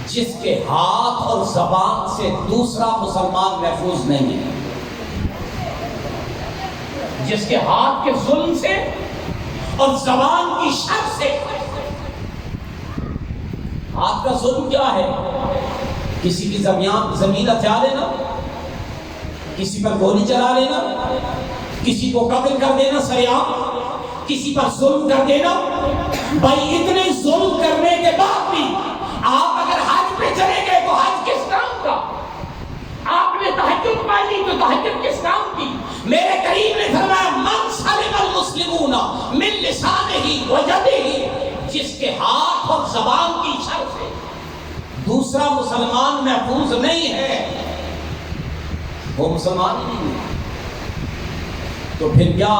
جس کے ہاتھ اور زبان سے دوسرا مسلمان محفوظ نہیں ہے. جس کے ہاتھ کے ظلم سے اور زبان کی شر سے. ہاتھ کا ظلم کیا ہے؟ کسی کی زمین ہتھیا لینا، کسی پر گولی چلا لینا، کسی کو قتل کر دینا سریعام، کسی پر ظلم کر دینا. بھائی اتنے ظلم کرنے کے بعد بھی آپ اگر حج پہ چلے گئے تو حج کس کام کا؟ آپ نے تہجد پڑھی تو تہجد کس کام کی؟ میرے کریم نے فرمایا من سلم المسلمون من لسانہ و یدہ، جس کے ہاتھ اور زبان کی شر سے دوسرا مسلمان محفوظ نہیں ہے وہ مسلمان ہی نہیں ہے. تو پھر کیا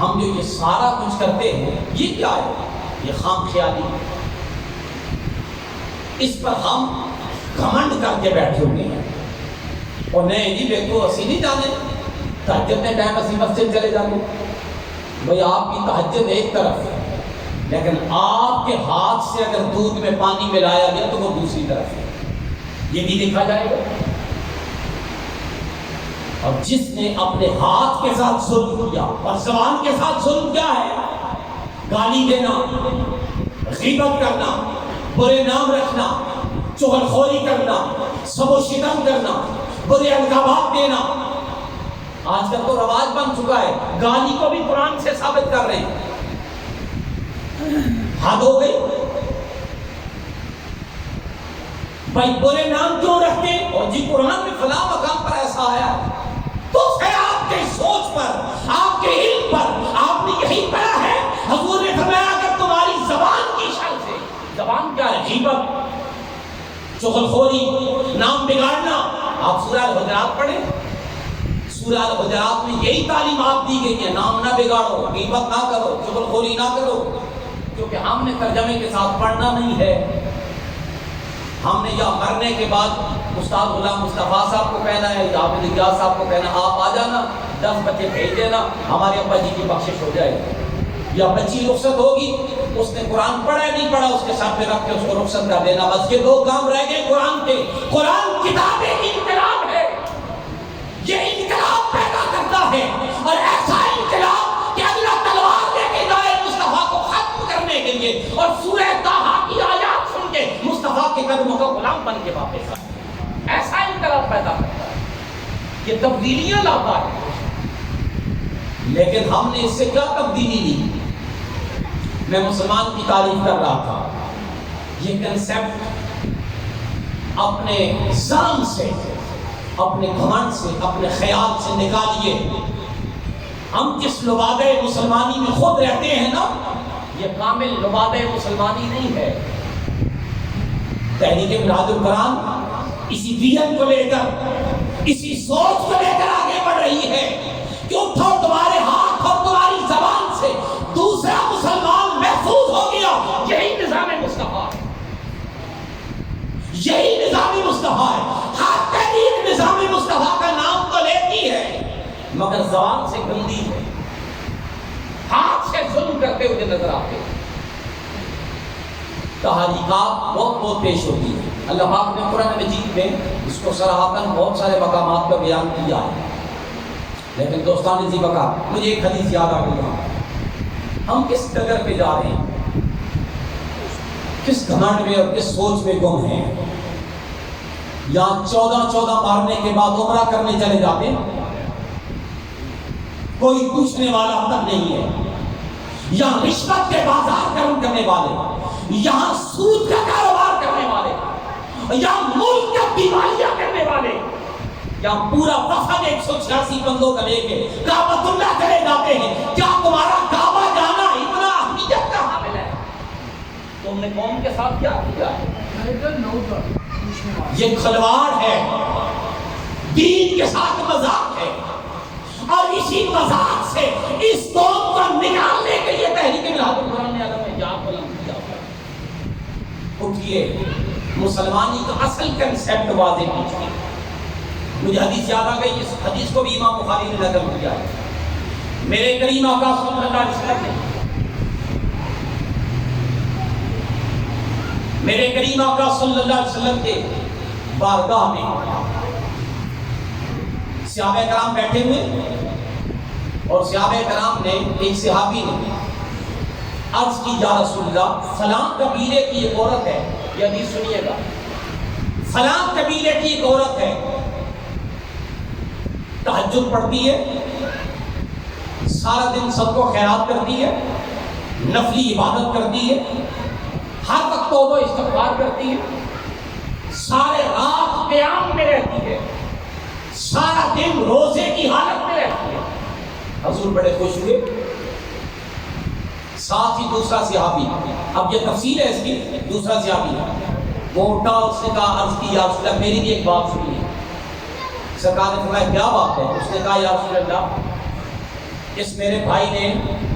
ہم جو یہ سارا کچھ کرتے ہیں یہ کیا ہے؟ یہ خام خیالی. اس پر ہم گھمنڈ کر کے بیٹھے ہوئے ہیں، اور نہیں جی دیکھو اسی نہیں جانے تہجد میں ٹائم اسی مسجد چلے جاتے. بھئی آپ کی تہجد ایک طرف ہے، لیکن آپ کے ہاتھ سے اگر دودھ میں پانی ملایا گیا تو وہ دوسری طرف ہے، یہ بھی دیکھا جائے گا. اور جس نے اپنے ہاتھ کے ساتھ ظلم کیا اور زبان کے ساتھ ظلم کیا ہے؟ گالی دینا، غیبت کرنا، برے نام رکھنا، چغلخوری کرنا، سب و شتم کرنا، برے القابات دینا. آج کل تو رواج بن چکا ہے، گالی کو بھی قرآن سے ثابت کر رہے ہیں. حد ہو گئی. بھائی برے نام کیوں رکھتے ہیں؟ اور جی قرآن میں فلاں مقام پر ایسا آیا ہے. تو پھر آپ کے سوچ پر، آپ کے علم پر آپ نے یہی پڑھا ہے. حضور نے فرمایا اگر تمہاری زبان کی شر سے، زبان کیا ہے؟ غیبت، چغلخوری، نام بگاڑنا. آپ سورہ الحجرات پڑھیں، سورہ الحجرات میں یہی تعلیمات دی گئی ہے، نام نہ بگاڑو، غیبت نہ کرو، چغلخوری نہ کرو. کیونکہ ہم نے ترجمے کے ساتھ پڑھنا نہیں ہے. ہم نے یا مرنے کے بعد استاد غلام مصطفیٰ صاحب کو کہنا ہے یا حافظ الیاس صاحب کو کہنا آپ آ جانا، 10 بچے بھیج دینا، ہمارے ابا جی کی بخشش ہو جائے گی. یا بچی رخصت ہوگی، اس نے قرآن پڑھا ہے نہیں پڑھا، اس کے ساتھ پہ رکھ کے اس کو رخصت کر دینا. بس یہ 2 کام رہ گئے قرآن کے. قرآن کتاب ایک انقلاب ہے، یہ انقلاب پیدا کرتا ہے، اور ایسا انقلاب کہ اللہ تلوار لے کے جائے مصطفیٰ کو ختم کرنے کے لیے، اور سورہ طٰہٰ کی آیات سن کے مصطفیٰ کے قدموں کا غلام نظام بن کے واپس آئے، ایسا انقلاب پیدا کرتا ہے، یہ تبدیلیاں لاتا ہے۔ لیکن ہم نے اس سے کیا تبدیلی لی؟ میں مسلمان کی تعریف کر رہا تھا، یہ کنسیپٹ اپنے ظلم سے، اپنے گھمنڈ سے، اپنے خیال سے نکالیے۔ ہم جس لبادہ مسلمانی میں خود رہتے ہیں نا، یہ کامل لبادہ مسلمانی نہیں ہے۔ تحریک بلاد القرآن اسی ویژن کو لے کر، اسی سوچ کو لے کر آگے بڑھ رہی ہے کہ اٹھو، تمہارے ہاتھ اور تمہاری زبان سے دوسرا مسلمان محفوظ ہو گیا۔ یہی نظام مصطفیٰ ہے، یہی نظام مصطفیٰ ہے۔ ہر تحریک نظام مصطفیٰ کا نام تو لیتی ہے مگر زبان سے گندی ہے، ہاتھ سے ظلم کرتے ہوئے نظر آتے ہیں۔ تحریکات بہت بہت پیش ہوتی ہے۔ اللہ پاک نے قرآن مجید میں اس کو صراحتاً بہت سارے مقامات پر بیان کیا ہے، لیکن دوستان ذی بقا مجھے ایک حدیث یاد آ گئی۔ ہم کس ڈگر پہ جا رہے ہیں، کس گھمنڈ میں اور کس سوچ میں گم ہیں؟ یہاں 14 مارنے کے بعد عمرہ کرنے چلے جاتے ہیں، کوئی پوچھنے والا تک نہیں ہے۔ یہاں رشوت کے بازار گرم کرنے والے، یہاں سود کا کاروبار کرنے والے، یہاں ملک کا دیوالیاں کرنے والے، یہاں پورا وفد 186 بندوں کا لے کے کعبۃ اللہ چلے جاتے ہیں۔ کیا تمہارا کعبہ جانا اتنا اہمیت کا حامل ہے؟ تم نے قوم کے ساتھ کیا کیا ہے؟ یہ کھلواڑ ہے، دین کے ساتھ مذاق ہے، اور اسی مذاق سے اس قوم کو نکالنے کے لیے تحریک بلاد القرآن نے عالم میں جان بلند کیا۔ اٹھیے، مسلمانی کا اصل کنسیپٹ واضح کیجیے۔ مجھے حدیث یاد آ گئی، اس حدیث کو بھی امام بخاری نے نقل کیا ہے۔ میرے کریم آقا صلی اللہ علیہ وسلم نے، میرے کریم آقا صلی اللہ علیہ وسلم کے بارگاہ میں صحابہ کرام بیٹھے ہوئے، اور صحابہ کرام نے، ایک صحابی نے عرض کی، یا رسول اللہ، فلاں قبیلے کی ایک عورت ہے، یہ حدیث سنیے گا، فلاں قبیلے کی ایک عورت ہے، تہجد پڑھتی ہے، سارا دن سب کو خیرات کرتی ہے، نفلی عبادت کرتی ہے، ہر وقت توبہ استغفار کرتی ہے، سارے رات قیام میں رہتی ہے، سارا دن روزے کی حالت میں رہتی ہے۔ حضور بڑے خوش ہوئے۔ ساتھ ہی دوسرا صحابی، اب یہ تفصیل ہے اس کی، دوسرا صحابی وہ اٹھا، اس نے کہا، عرض کی، یا رسول اللہ میری بھی ایک بات سنیے۔ سرکار نے فرمایا کیا بات ہے؟ اس نے کہا، یا رسول اللہ، اس میرے بھائی نے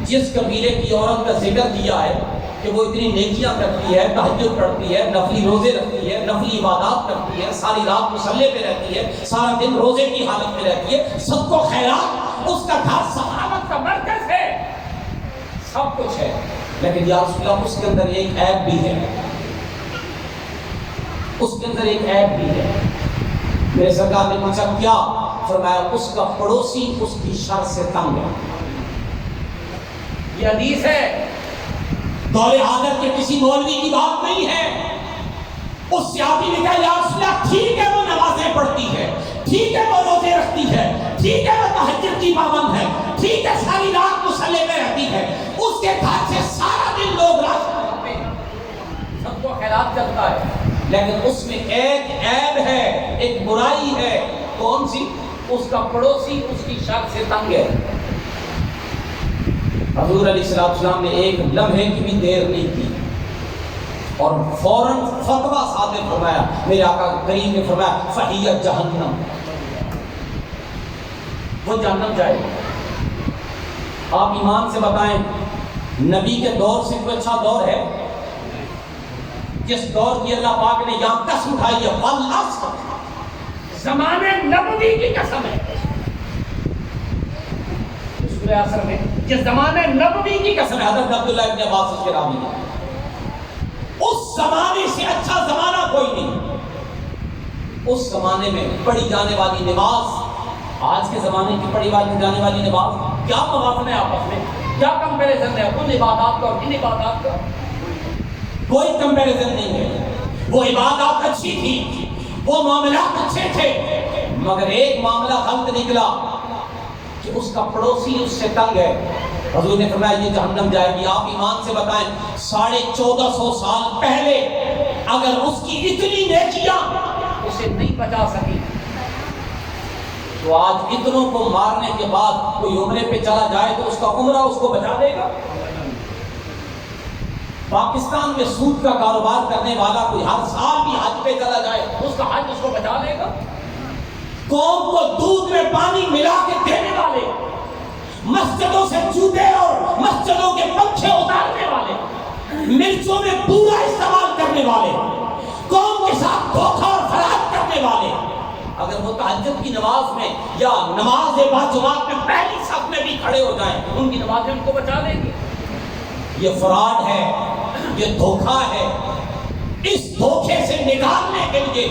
جس قبیلے کی عورت کا ذکر کیا ہے کہ وہ اتنی نیکیاں کرتی ہے، تہجد پڑھتی ہے، نفلی روزے رکھتی ہے، نفلی عبادات کرتی ہے، ساری رات مصلے پہ رہتی ہے، سارا دن روزے کی حالت میں رہتی ہے، سب کو خیرات، اس کا گھر سخاوت کا مرکز ہے، سب کچھ ہے، لیکن یا رسول اللہ اس کے اندر ایک عیب بھی ہے، اس کے اندر ایک عیب بھی ہے۔ میرے سرکار نے پوچھا کیا؟ فرمایا اس کا پڑوسی اس کی شر سے تنگ ہے۔ یہ حدیث ہے، دور حاضر کے کسی مولوی کی بات نہیں ہے۔ اس صحابی نے کہا، یا رسول اللہ ٹھیک ہے وہ نمازیں پڑھتی ہے، ٹھیک ہے وہ روزے رکھتی ہے، ٹھیک ہے وہ تہجد کی پابند ہے، ٹھیک ہے ساری رات مصلے میں رہتی ہے، اس کے گھر سے سارا دن لوگ راستہ کرتے ہیں، سب کو خیرات چلتا ہے، لیکن اس میں ایک عیب ہے، ایک برائی ہے۔ کون سی؟ اس کا پڑوسی اس کی شر سے تنگ ہے۔ حضور علیہ السلام نے ایک لمحے کی بھی دیر نہیں کی اور فوراً فتویٰ صادر فرمایا۔ میرے آقا کریم نے فرمایا، فَهِيَ جَهَنَّمْ، وہ جہنم جائے گا۔ آپ ایمان سے بتائیں، نبی کے دور سے کوئی اچھا دور ہے؟ جس دور کی اللہ پاک نے یہاں قسم اٹھائی ہے، وَالْعَصْرِ، زمانے نبوی کی قسم ہے، سورہ عصر میں جس زمانے نبوی کی قسم ہے، حضرت عبداللہ ابن عباس اس کے راوی ہے، اس زمانے سے اچھا زمانہ کوئی نہیں۔ اس زمانے میں پڑھی جانے والی نماز، آج کے زمانے کی پڑھی جانے والی نماز، کیا موازنہ ہے آپس میں، کیا کمپیریزن ہے ان عبادات کا اور ان عبادات کا؟ کوئی کمپیریزن نہیں ہے۔ وہ عبادات اچھی تھی، وہ معاملات اچھے تھے، مگر ایک معاملہ غلط نکلا کہ اس کا پڑوسی اس سے تنگ ہے۔ حضور نے فرمایا یہ جہنم جائے گی۔ آپ ایمان سے بتائیں 1450 سال پہلے اگر اس کی اتنی نیکیاں اسے نہیں بچا سکی تو آج اتنوں کو مارنے کے بعد کوئی عمرے پہ چلا جائے تو اس کا عمرہ اس کو بچا دے گا؟ پاکستان میں سود کا کاروبار کرنے والا کوئی ہر سال بھی حج پہ چلا جائے اس کا حج اس کو بچا لے گا؟ قوم کو دودھ میں پانی ملا کے دینے والے، مسجدوں سے جوتے اور مسجدوں کے پنکھے اتارنے والے، مرچوں میں پورا استعمال کرنے والے، قوم کے ساتھ دھوکہ اور فریب کرنے والے، اگر وہ تہجد کی نماز میں یا نماز باجماعت میں پہلی صف میں بھی کھڑے ہو جائیں ان کی نمازیں ان کو بچا لیں گی؟ یہ فراڈ ہے، یہ دھوکہ ہے۔ اس دھوکے سے نکالنے کے لیے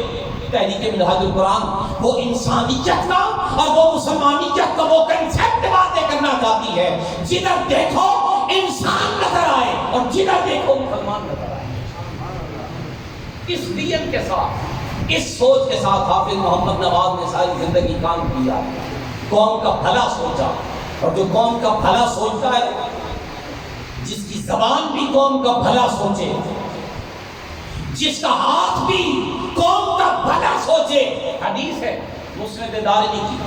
تحریک منہاج القرآن وہ انسانیت کا اور وہ مسلمانیت کا وہ کنسیپٹ باتیں کرنا چاہتی ہے جدھر دیکھو انسان نظر آئے اور جدھر دیکھو مسلمان نظر آئے۔ اس ویژن کے ساتھ، اس سوچ کے ساتھ حافظ محمد نواز نے ساری زندگی کام کیا، قوم کا بھلا سوچا، اور جو قوم کا بھلا سوچتا ہے، جس کی زبان بھی قوم کا بھلا سوچے، جس کا ہاتھ بھی قوم کا بھلا سوچے۔ حدیث ہے مسند دارمی کی،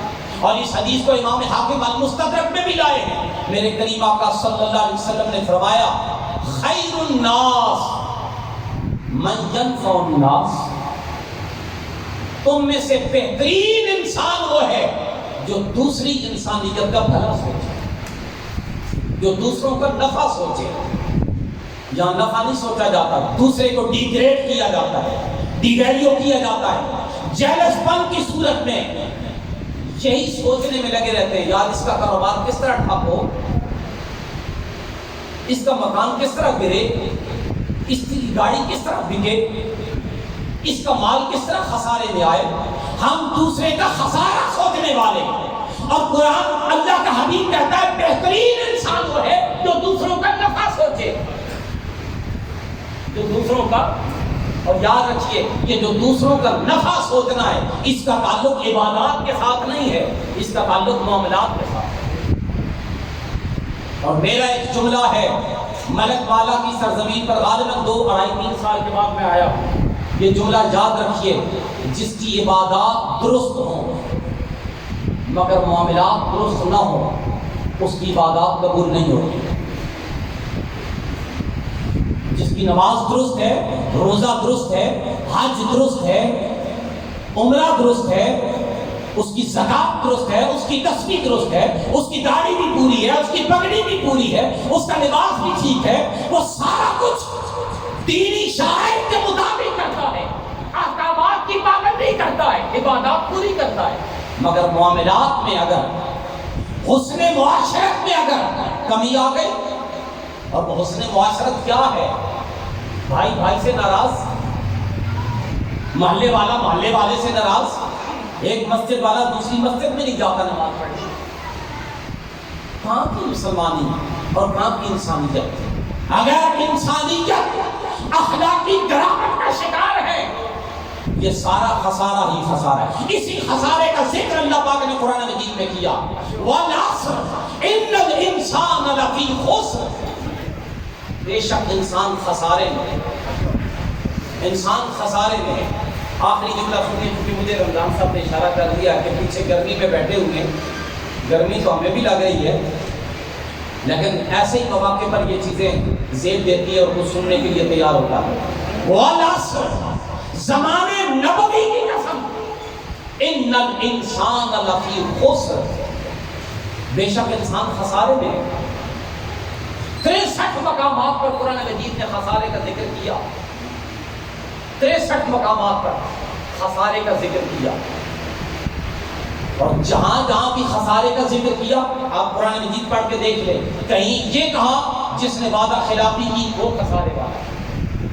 اور اس حدیث کو امام حاکم المستدرک میں بھی لائے ہیں۔ میرے کریم آقا صلی اللہ علیہ وسلم نے فرمایا خیر الناس من ينفع الناس، تم میں سے بہترین انسان وہ ہے جو دوسری انسانیت کا بھلا سوچے، جو دوسروں کا نفع سوچے۔ یہاں نفع نہیں سوچا جاتا، دوسرے کو ڈیگریڈ کیا جاتا ہے، ڈی ویلیو کیا جاتا ہے، جیلس پن کی صورت میں یہی سوچنے میں لگے رہتے ہیں یار اس کا کاروبار کس طرح ٹھپ ہو، اس کا مکان کس طرح گرے، اس کی گاڑی کس طرح بکے، اس کا مال کس طرح خسارے میں آئے۔ ہم دوسرے کا خسارہ سوچنے والے، اور قرآن اللہ کا حبیب کہتا ہے بہترین انسان وہ ہے جو دوسروں کا نفع سوچے، جو دوسروں کا، اور یاد رکھیے یہ جو دوسروں کا نفع سوچنا ہے اس کا تعلق عبادات کے ساتھ نہیں ہے، اس کا تعلق معاملات کے ساتھ ہے۔ اور میرا ایک جملہ ہے، ملک والا کی سرزمین پر غالباً 2-2.5-3 سال کے بعد میں آیا ہوں، یہ جملہ یاد رکھیے، جس کی عبادات درست ہوں مگر معاملات درست نہ ہوں اس کی عبادات قبول نہیں ہوتی۔ جس کی نماز درست ہے، روزہ درست ہے، حج درست ہے، عمرہ درست ہے، اس کی زکات درست ہے، اس کی تسبیح درست ہے، اس کی داڑھی بھی پوری ہے، اس کی پگڑی بھی پوری ہے، اس کا لباس بھی ٹھیک ہے، وہ سارا کچھ دینی شرائع کے مطابق کرتا ہے، احکامات کی پابندی کرتا ہے، عبادات پوری کرتا ہے، مگر معاملات میں اگر، حسن معاشرت میں اگر کمی آ گئی، اور حسن معاشرت کیا ہے؟ بھائی بھائی سے ناراض، محلے والا محلے والے سے ناراض، ایک مسجد والا دوسری مسجد میں نہیں جاتا نماز پڑھنے، کہاں کی مسلمانی اور کہاں کی انسانیت؟ اگر انسانیت اخلاقی گراوٹ کا شکار ہے یہ سارا خسارہ ہی خسارہ ہے۔ اسی خسارے کا ذکر اللہ پاک نے قرآن مجید میں کیا، وَالْعَصْرِ إِنَّ الْإِنسَانَ لَفِي خُسْرٍ، بے شک انسان خسارے میں، انسان خسارے میں۔ آخری جملہ سنیے، کیونکہ مجھے رمضان صاحب نے اشارہ کر دیا کہ پیچھے گرمی میں بیٹھے ہوئے، گرمی تو ہمیں بھی لگ رہی ہے لیکن ایسے ہی مواقع پر یہ چیزیں زیب دیتی ہے اور کچھ سننے کے لیے تیار ہوتا ہے۔ وَالْعَصْرِ، زمانے نبوی کی قسم، إِنَّ الْإِنسَانَ لَفِي خُسْرٍ، بے شک انسان خسارے میں ہے۔ 63 مقامات پر قرآن مجید نے خسارے کا ذکر کیا، 63 مقامات پر خسارے کا ذکر کیا، اور جہاں جہاں بھی خسارے کا ذکر کیا آپ قرآن مجید پڑھ کے دیکھ لیں، کہیں یہ کہا جس نے وعدہ خلافی کی وہ خسارے والا ہے،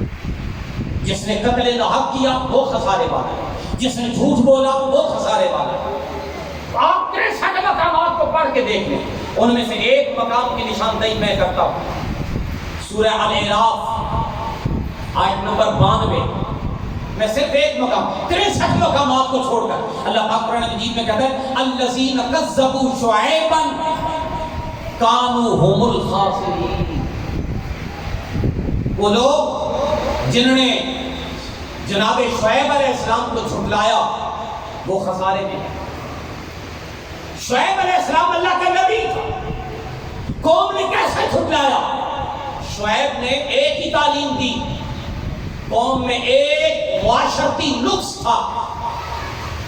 جس نے قتل ناحق کیا وہ خسارے والا ہے، جس نے جھوٹ بولا وہ خسارے والا ہے۔ آپ 63 مقامات کو پڑھ کے دیکھ لیں، ان میں سے ایک مقام کی نشاندہی میں کرتا ہوں، سورہ الاعراف آیت نمبر 92، میں صرف ایک مقام 63 مقامات کو چھوڑ کر اللہ پاک قرآن مجید میں کہتا ہے الذین کذبوا شعیبا کانوا هم الخاسرین، وہ لوگ جنہوں نے جناب شعیب علیہ السلام کو جھٹلایا وہ خسارے میں ہیں۔ شعیب علیہ السلام اللہ کا نبی تھا، قوم نے کیسے جھٹلایا؟ شعیب نے ایک ہی تعلیم دی، قوم میں ایک معاشرتی نقص تھا،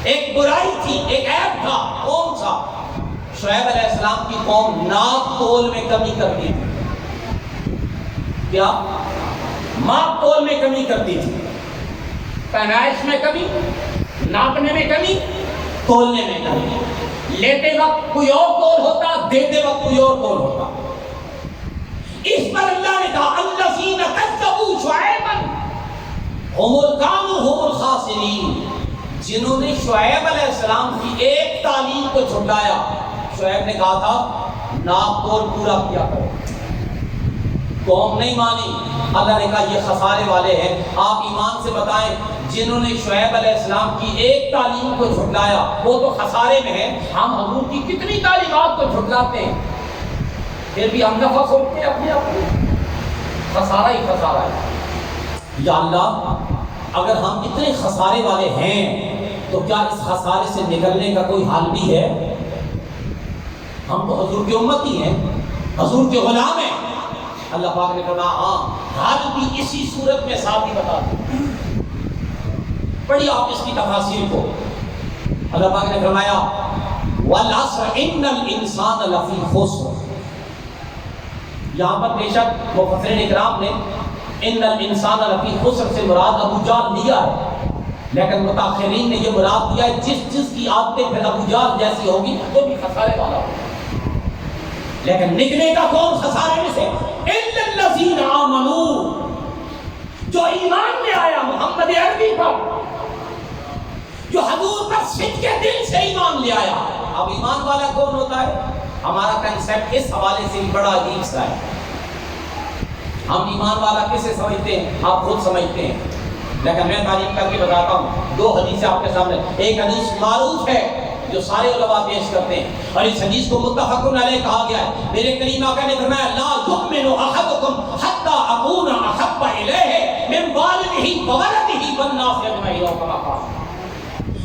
ایک برائی تھی، ایک عیب تھا، کون سا؟ شعیب علیہ السلام کی قوم ناپ تول میں کمی کرتی تھی۔ کیا؟ ماپ تول میں کمی کرتی تھی، پیمائش میں کمی، ناپنے میں کمی، تولنے میں کمی، لیتے وقت کوئی اور تول ہوتا، دیتے وقت کوئی اور تول ہوتا۔ اس پر اللہ نے کہا الذین کذبوا شعیبا هم الخاسرین، جنہوں نے شعیب علیہ السلام کی ایک تعلیم کو جھٹلایا۔ شعیب نے کہا تھا ناپ تول پورا کیا کرو، قوم نہیں مانی، اللہ نے کہا یہ خسارے والے ہیں۔ آپ ایمان سے بتائیں جنہوں نے شعیب علیہ السلام کی ایک تعلیم کو جھٹلایا وہ تو خسارے میں ہیں، ہم حضور کی کتنی تعلیمات کو جھٹلاتے ہیں پھر بھی ہم نفع سوچتے ہیں اپنے اپنے، خسارہ ہی خسارہ ہے۔ یا اللہ اگر ہم اتنے خسارے والے ہیں تو کیا اس خسارے سے نکلنے کا کوئی حل بھی ہے؟ ہم تو حضور کی امتی ہیں، حضور کے غلام ہیں۔ اللہ پاک نے کہا ہاں حل بھی اسی صورت میں ساتھ ہی بتا دیں۔ پڑھی آپ اس کی تفاسیر کو، اللہ پاک نے فرمایا والعصر ان الانسان لفی خسر، یہاں پر بے شک مفسرین اکرام نے ان الانسان لفی خسر سے مراد ابو جہل لیا ہے، لیکن متاخرین نے یہ مراد دیا ہے جس کی عادتیں پھر ابو جہل جیسی ہوگی وہ بھی خسارے والا ہوگا۔ لیکن نکلے کا کون خسارے میں سے؟ الا الذین آمنوا، جو ایمان لے آیا محمد عربی پر، جو حضور پر صدق کے دل سے ایمان لے آیا۔ اب ایمان والا کون ہوتا ہے؟ ہمارا کنسیپٹ اس حوالے سے بھی بڑا عجیب سا ہے۔ ہم ایمان والا کسے سمجھتے ہیں؟ آپ خود سمجھتے ہیں، لیکن میں تعلیم کر کے بتاتا ہوں۔ دو حدیثیں آپ کے سامنے، ایک حدیث معروف ہے جو سارے علماء پیش کرتے ہیں، اور اس حدیث کو متفق علیہ کہا گیا ہے۔ میرے کریم آقا نے فرمایا لا یؤمن احدکم حتی اکون احب الیہ من والدہ وولدہ والناس اجمعین، کما قال۔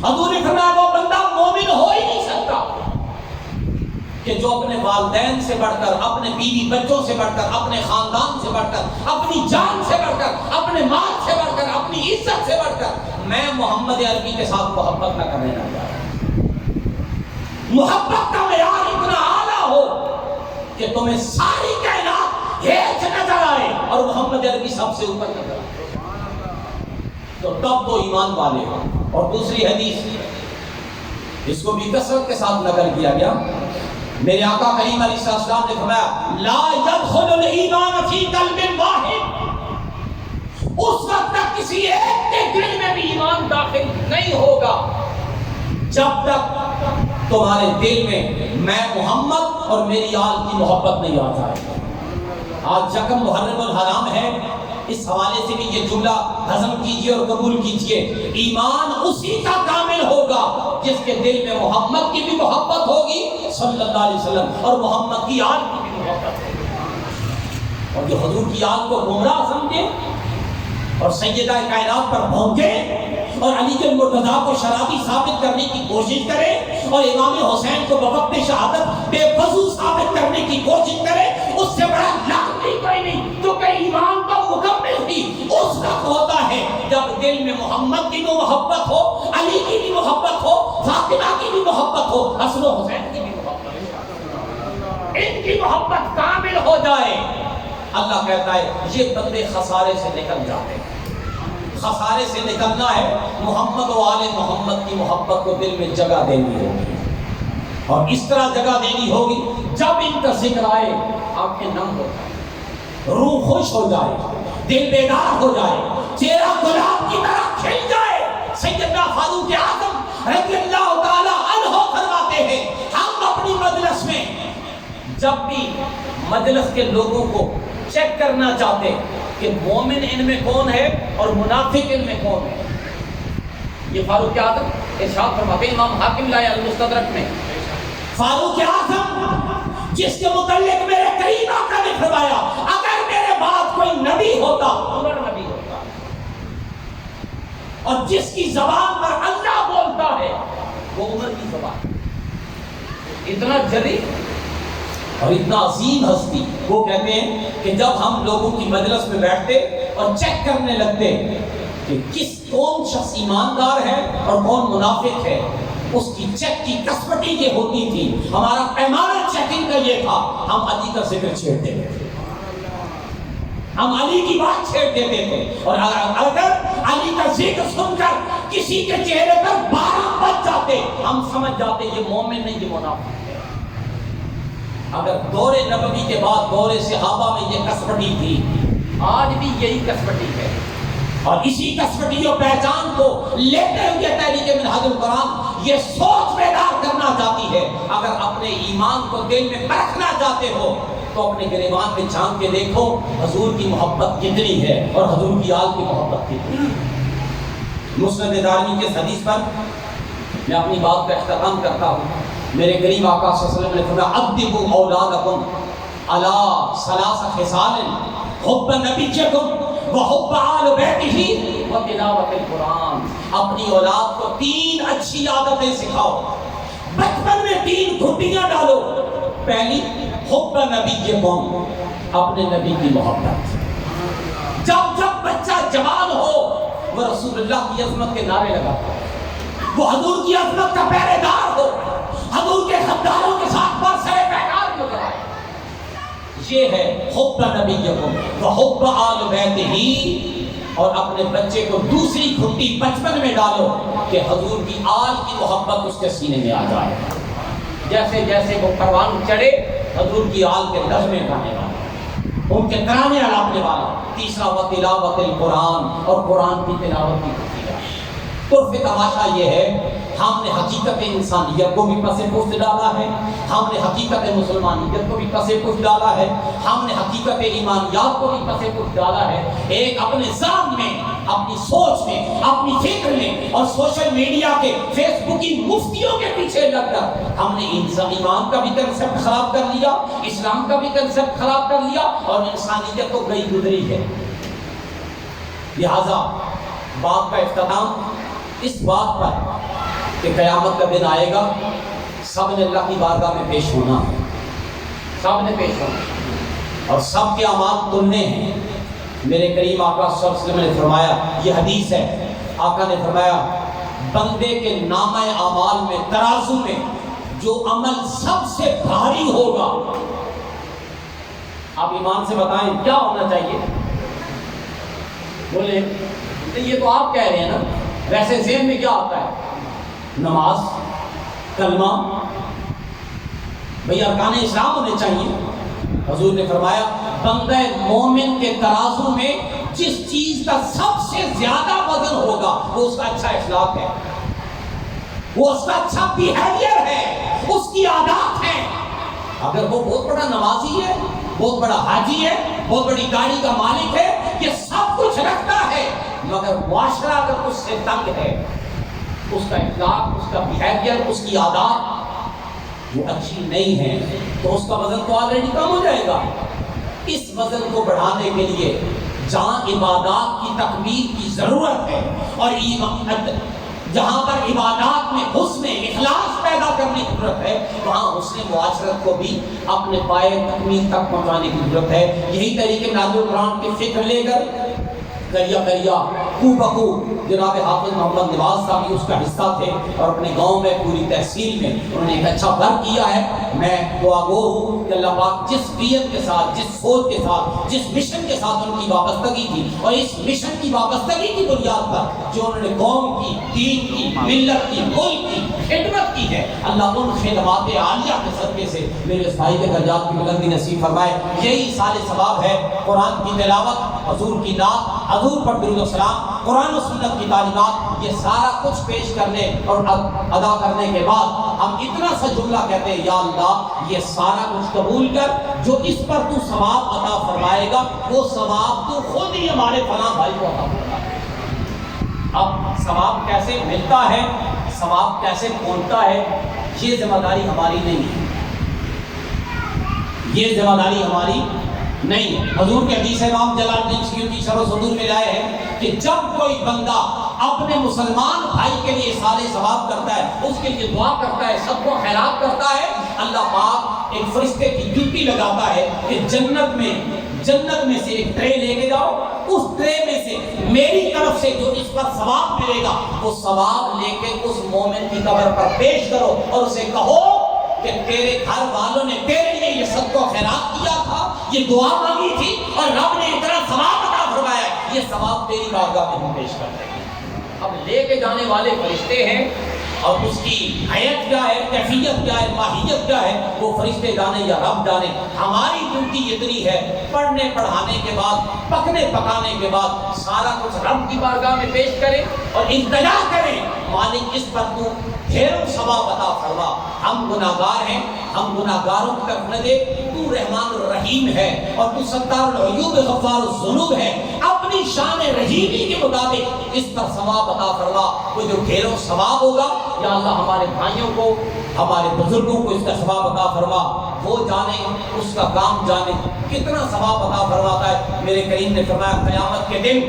حضور نے فرمایا وہ بندہ مومن ہو ہی نہیں سکتا کہ جو اپنے والدین سے بڑھ کر، اپنے بیوی بچوں سے بڑھ کر، اپنے خاندان سے بڑھ کر، اپنی جان سے بڑھ کر، اپنے مال سے بڑھ کر، اپنی عزت سے بڑھ کر میں محمد عربی کے ساتھ محبت نہ کرنے لگ جائے۔ محبت کا معیار اتنا اعلیٰ ہو کہ تمہیں ساری کائنات ہیچ نظر آئے اور محمد عربی سب سے اوپر نظر آئے، تو تب تو ایمان والے ہو۔ اور دوسری حدیث اس کو بھی کثرت کے ساتھ نقل کیا گیا، میرے آقا کریم علیہ السلام نے فرمایا لا يدخل الایمان فی قلب واحد، اس وقت تک کسی ایک کے دل میں بھی ایمان داخل نہیں ہوگا جب تک تمہارے دل میں محمد اور میری آل کی محبت نہیں آ جائے۔ آج یکم محرم الحرام ہے، اس حوالے سے بھی یہ جملہ ہضم کیجئے اور قبول کیجئے، ایمان اسی کا کامل ہوگا جس کے دل میں محمد کی بھی محبت ہوگی صلی اللہ علیہ وسلم اور محمد کی آل کی بھی محبت ہوگی۔ اور جو حضور کی آل کو گمراہ سمجھے اور سیدہ کائنات پر بھونکے اور علی کے مرتضیٰ کو شرابی ثابت کرنے کی کوشش کرے اور امام حسین کو بوقت شہادت بے وضو ثابت کرنے کی کوشش کرے، اس سے بڑا لعنتی کوئی نہیں، کیونکہ ایمان کا مکمل ہی اس وقت ہوتا ہے جب دل میں محمد کی بھی محبت ہو، علی کی بھی محبت ہو، فاطمہ کی بھی محبت ہو، حسن و حسین کی بھی محبت ہو، ان کی محبت کامل ہو جائے۔ اللہ کہتا ہے یہ بندے خسارے سے نکل جاتے ہیں۔ خسارے سے نکلنا ہے، محمد و آل محمد کی محبت کو دل میں جگہ دینی ہوگی، اور اس طرح جگہ دینی ہوگی جب ان کا ذکر آئے آنکھیں نم ہو جائے، روح خوش ہو جائے، دل بیدار ہو جائے، چہرہ گلاب کی طرح کھل جائے۔ سیدنا فاروق اعظم رضی اللہ تعالی عنہ فرماتے ہیں ہم اپنی مجلس میں جب بھی مجلس کے لوگوں کو چیک کرنا چاہتے کہ مومن ان میں کون ہے اور منافق ان میں کون ہے، یہ فاروق اعظم ارشاد فرماتے ہیں، امام حاکم لائے المستدرک میں، فاروق اعظم جس کے متعلق میرے کریم آقا نے فرمایا اگر میرے بعد کوئی نبی ہوتا عمر نبی ہوتا، اور جس کی زبان پر اللہ بولتا ہے وہ عمر کی زبان، اتنا جری اور اتنا عظیم ہستی. وہ کہتے ہیں کہ جب ہم لوگوں کی مجلس میں بیٹھتے اور چیک کرنے لگتے کہ کون شخص ایماندار ہے اور کون منافق ہے، اس کی چیک کی کسوٹی یہ ہوتی تھی. ہمارا پیمانہ چیکنگ کا یہ تھا، ہم علی کا ذکر چھیڑتے تھے، ہم علی کی بات چھیڑ دیتے تھے، اور اگر علی کا ذکر سن کر کسی کے چہرے پر 12 بج جاتے ہم سمجھ جاتے یہ مومن نہیں، یہ منافق ہے. اگر دور نبوی کے بعد دور صحابہ میں یہ کسوٹی تھی، آج بھی یہی کسوٹی ہے. اور اسی کسوٹی و پہچان کو لیتے ہوئے تحریک منہاج القرآن یہ سوچ بیدار کرنا چاہتی ہے، اگر اپنے ایمان کو دل میں پرکھنا چاہتے ہو تو اپنے گریبان پہ جھانک کے دیکھو حضور کی محبت کتنی ہے اور حضور کی آل کی محبت کتنی ہے. مسند دارمی کے حدیث پر میں اپنی بات کا اختتام کرتا ہوں. میرے کریم آقا صلی اللہ علیہ وسلم نے فرمایا ادبوا اولادکم علی ثلاث خصال حب نبیکم وحب آل بیتہ وتلاوت القرآن. اپنی اولاد کو 3 اچھی عادتیں سکھاؤ، بچپن میں 3 گھٹیاں ڈالو. پہلی حب نبیکم، اپنے نبی کی محبت. جب جب بچہ جوان ہو وہ رسول اللہ کی عظمت کے نعرے لگاتا ہے، وہ حضور کی عظمت کا پہرے دار ہو، حضور کے خداروں کے ساتھ برسرے پیغام نظر آئے. یہ ہے حب نبیکم وحب آل بیتہ. اور اپنے بچے کو دوسری گھٹی بچپن میں ڈالو کہ حضور کی آل کی محبت اس کے سینے میں آ جائے. جیسے جیسے وہ پروان چڑھے حضور کی آل کے نغمے گانے والا، ان کے ترانے الاپنے والا. تیسرا وتلاوت القرآن، اور قرآن کی تلاوت کی ہوتی ہے. تو پھر تماشا یہ ہے ہم نے حقیقت انسانیت کو بھی پس پشت ڈالا ہے، ہم نے حقیقت مسلمانیت کو بھی پس پشت ڈالا ہے، ہم نے حقیقت ایمانیات کو بھی پس پشت ڈالا ہے. ایک اپنے ذہن میں، اپنی سوچ میں، اپنی فکر میں، اور سوشل میڈیا کے فیس بک کی مفتیوں کے پیچھے لگ کر ہم نے ایمان کا بھی کنسپٹ خراب کر لیا، اسلام کا بھی کنسپٹ خراب کر لیا، اور انسانیت تو گئی گزری ہے. لہذا بات کا اختتام اس بات پر کہ قیامت کا دن آئے گا، سب نے اللہ کی بارگاہ میں پیش ہونا ہے، سب نے پیش ہونا اور سب کے اعمال تلنے ہیں. میرے کریم آقا صلی اللہ علیہ وسلم نے فرمایا، یہ حدیث ہے، آقا نے فرمایا بندے کے نامہ اعمال میں ترازو میں جو عمل سب سے بھاری ہوگا، آپ ایمان سے بتائیں کیا ہونا چاہیے؟ بولے یہ تو آپ کہہ رہے ہیں نا، ویسے ذہن میں کیا آتا ہے؟ نماز، کلمہ، بھئی ارکان اسلام ہونے چاہیے. حضور نے فرمایا بندہ مومن کے ترازو میں جس چیز کا سب سے زیادہ وزن ہوگا وہ اس کا اچھا اخلاق ہے، وہ اس کا اچھا بیہیویئر ہے، اس کی عادات ہیں. اگر وہ بہت بڑا نمازی ہے، بہت بڑا حاجی ہے، بہت بڑی گاڑی کا مالک ہے، یہ سب کچھ رکھتا ہے، مگر معاشرہ اگر اس سے تنگ ہے، اس کا اخلاق، اس کا بیہیویئر، اس کی عادات وہ اچھی نہیں ہے، تو اس کا وزن تو آلریڈی کم ہو جائے گا. اس وزن کو بڑھانے کے لیے جہاں عبادات کی تکمیل کی ضرورت ہے، اور جہاں پر عبادات میں حسن اخلاص پیدا کرنے کی ضرورت ہے، وہاں حسن معاشرت کو بھی اپنے پائے تکمیل تک پہنچانے کی ضرورت ہے. یہی طریقے منہاج القرآن کی فکر لے کر کریا کریا کو بکو جناب حافظ محمد نواز صاحب بھی اس کا حصہ تھے، اور اپنے گاؤں میں پوری تحصیل میں انہوں نے ایک اچھا ورک کیا ہے. میں دعا گو ہوں کہ اللہ پاک جس نیت کے ساتھ، جس سوچ کے ساتھ، جس مشن کے ساتھ ان کی وابستگی تھی، اور اس مشن کی وابستگی کی بنیاد پر جو انہوں نے قوم کی، دین کی، ملت کی، ملک کی خدمت کی ہے، اللہ ان خدمات عالیہ کے صدقے سے میرے اس بھائی کے درجات کی بلندی نصیب فرمائے. یہی سال ثواب ہے قرآن کی تلاوت، حضور کی نعت، حضور پر درود و سلام، قرآن و سنت کی تعلیمات، یہ سارا کچھ پیش کرنے اور ادا کرنے کے بعد ہم اتنا سا جملہ کہتے ہیں، یا اللہ یہ سارا کچھ قبول کر، جو اس پر تو ثواب عطا فرمائے گا وہ ثواب تو خود ہی ہمارے فلاں بھائی کو عطا فرما. اب ثواب کیسے ملتا ہے، ثواب کیسے پہنچتا ہے، یہ ذمہ داری ہماری نہیں ہے، یہ ذمہ داری ہماری نہیں ہے۔ حضور کے حدیث امام جلال الدین سیوطی شرح صدور میں لائے ہیں کہ جب کوئی بندہ اپنے مسلمان بھائی کے لیے احسان ثواب کرتا ہے، اس کے لیے دعا کرتا ہے، صدقہ و خیرات کرتا ہے، اللہ پاک ایک فرشتے کی ڈیوٹی لگاتا ہے کہ جنت میں سے ایک ٹرے لے کے جاؤ، اس ٹرے میں سے میری طرف سے جو اس پر ثواب ملے گا وہ ثواب لے کے اس مومن کی قبر پر پیش کرو اور اسے کہو کہ تیرے گھر والوں نے تیرے لیے یہ صدقہ و خیرات کیا تھا، یہ دعا مانگی تھی اور رب نے اتنا ثواب عطا فرمایا ہے، یہ ثواب تیری بارگاہ میں ہم پیش کرتے ہیں۔ اب لے کے جانے والے فرشتے ہیں اور اس کی حیت کیا ہے، کیفیت کیا ہے، ماہیت کیا ہے، وہ فرشتے جانے یا رب جانے۔ ہماری ڈیوٹی اتنی ہے، پڑھنے پڑھانے کے بعد، پکنے پکانے کے بعد سارا کچھ رب کی بارگاہ میں پیش کریں اور التجا کریں، مالک اس پر تو ڈھیروں ثواب عطا فرما، ہم گناہگار ہیں، ہم گناہگاروں کی طرف نہ دے، تو رحمان الرحیم ہے اور تو ستار العیوب غفار الذنوب ہے، اپنی شان رحیمی کے مطابق اس پر ثواب عطا فرما۔ وہ جو ڈھیروں ثواب ہوگا یا اللہ ہمارے بھائیوں کو، ہمارے بزرگوں کو اس کا ثواب عطا فرما، وہ جانے، اس کا کام جانے کتنا ثواب عطا فرماتا ہے۔ میرے کریم نے فرمایا قیامت کے دن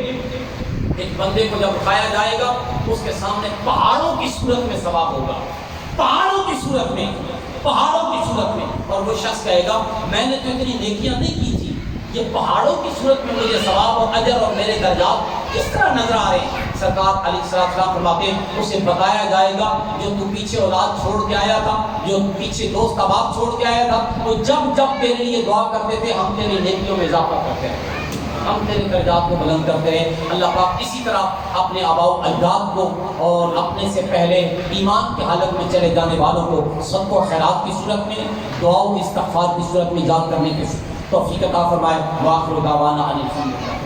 ایک بندے کو جب اٹھایا جائے گا اس کے سامنے پہاڑوں کی صورت میں ثواب ہوگا، پہاڑوں کی صورت میں، پہاڑوں کی صورت میں، اور وہ شخص کہے گا میں نے تو اتنی نیکیاں نہیں کی تھی، یہ پہاڑوں کی صورت میں مجھے ثواب اور اجر اور میرے درجات کس طرح نظر آ رہے ہیں۔ سرکار علیہ السلام فرماتے ہیں اسے بتایا جائے گا جو تو پیچھے اولاد چھوڑ کے آیا تھا، جو پیچھے دوست احباب چھوڑ کے آیا تھا، وہ جب جب تیرے لیے دعا کرتے تھے ہم تیری نیکیوں میں اضافہ کرتے ہیں، ہم تیرے درجات کو بلند کرتے ہیں۔ اللہ پاک اسی طرح اپنے آباء و اجداد کو اور اپنے سے پہلے ایمان کی حالت میں چلے جانے والوں کو صدقہ و خیرات کی صورت میں، دعا و استغفار کی صورت میں یاد کرنے کی توفیق عطا فرمائے۔ وآخر دعوانا ان الحمد للہ۔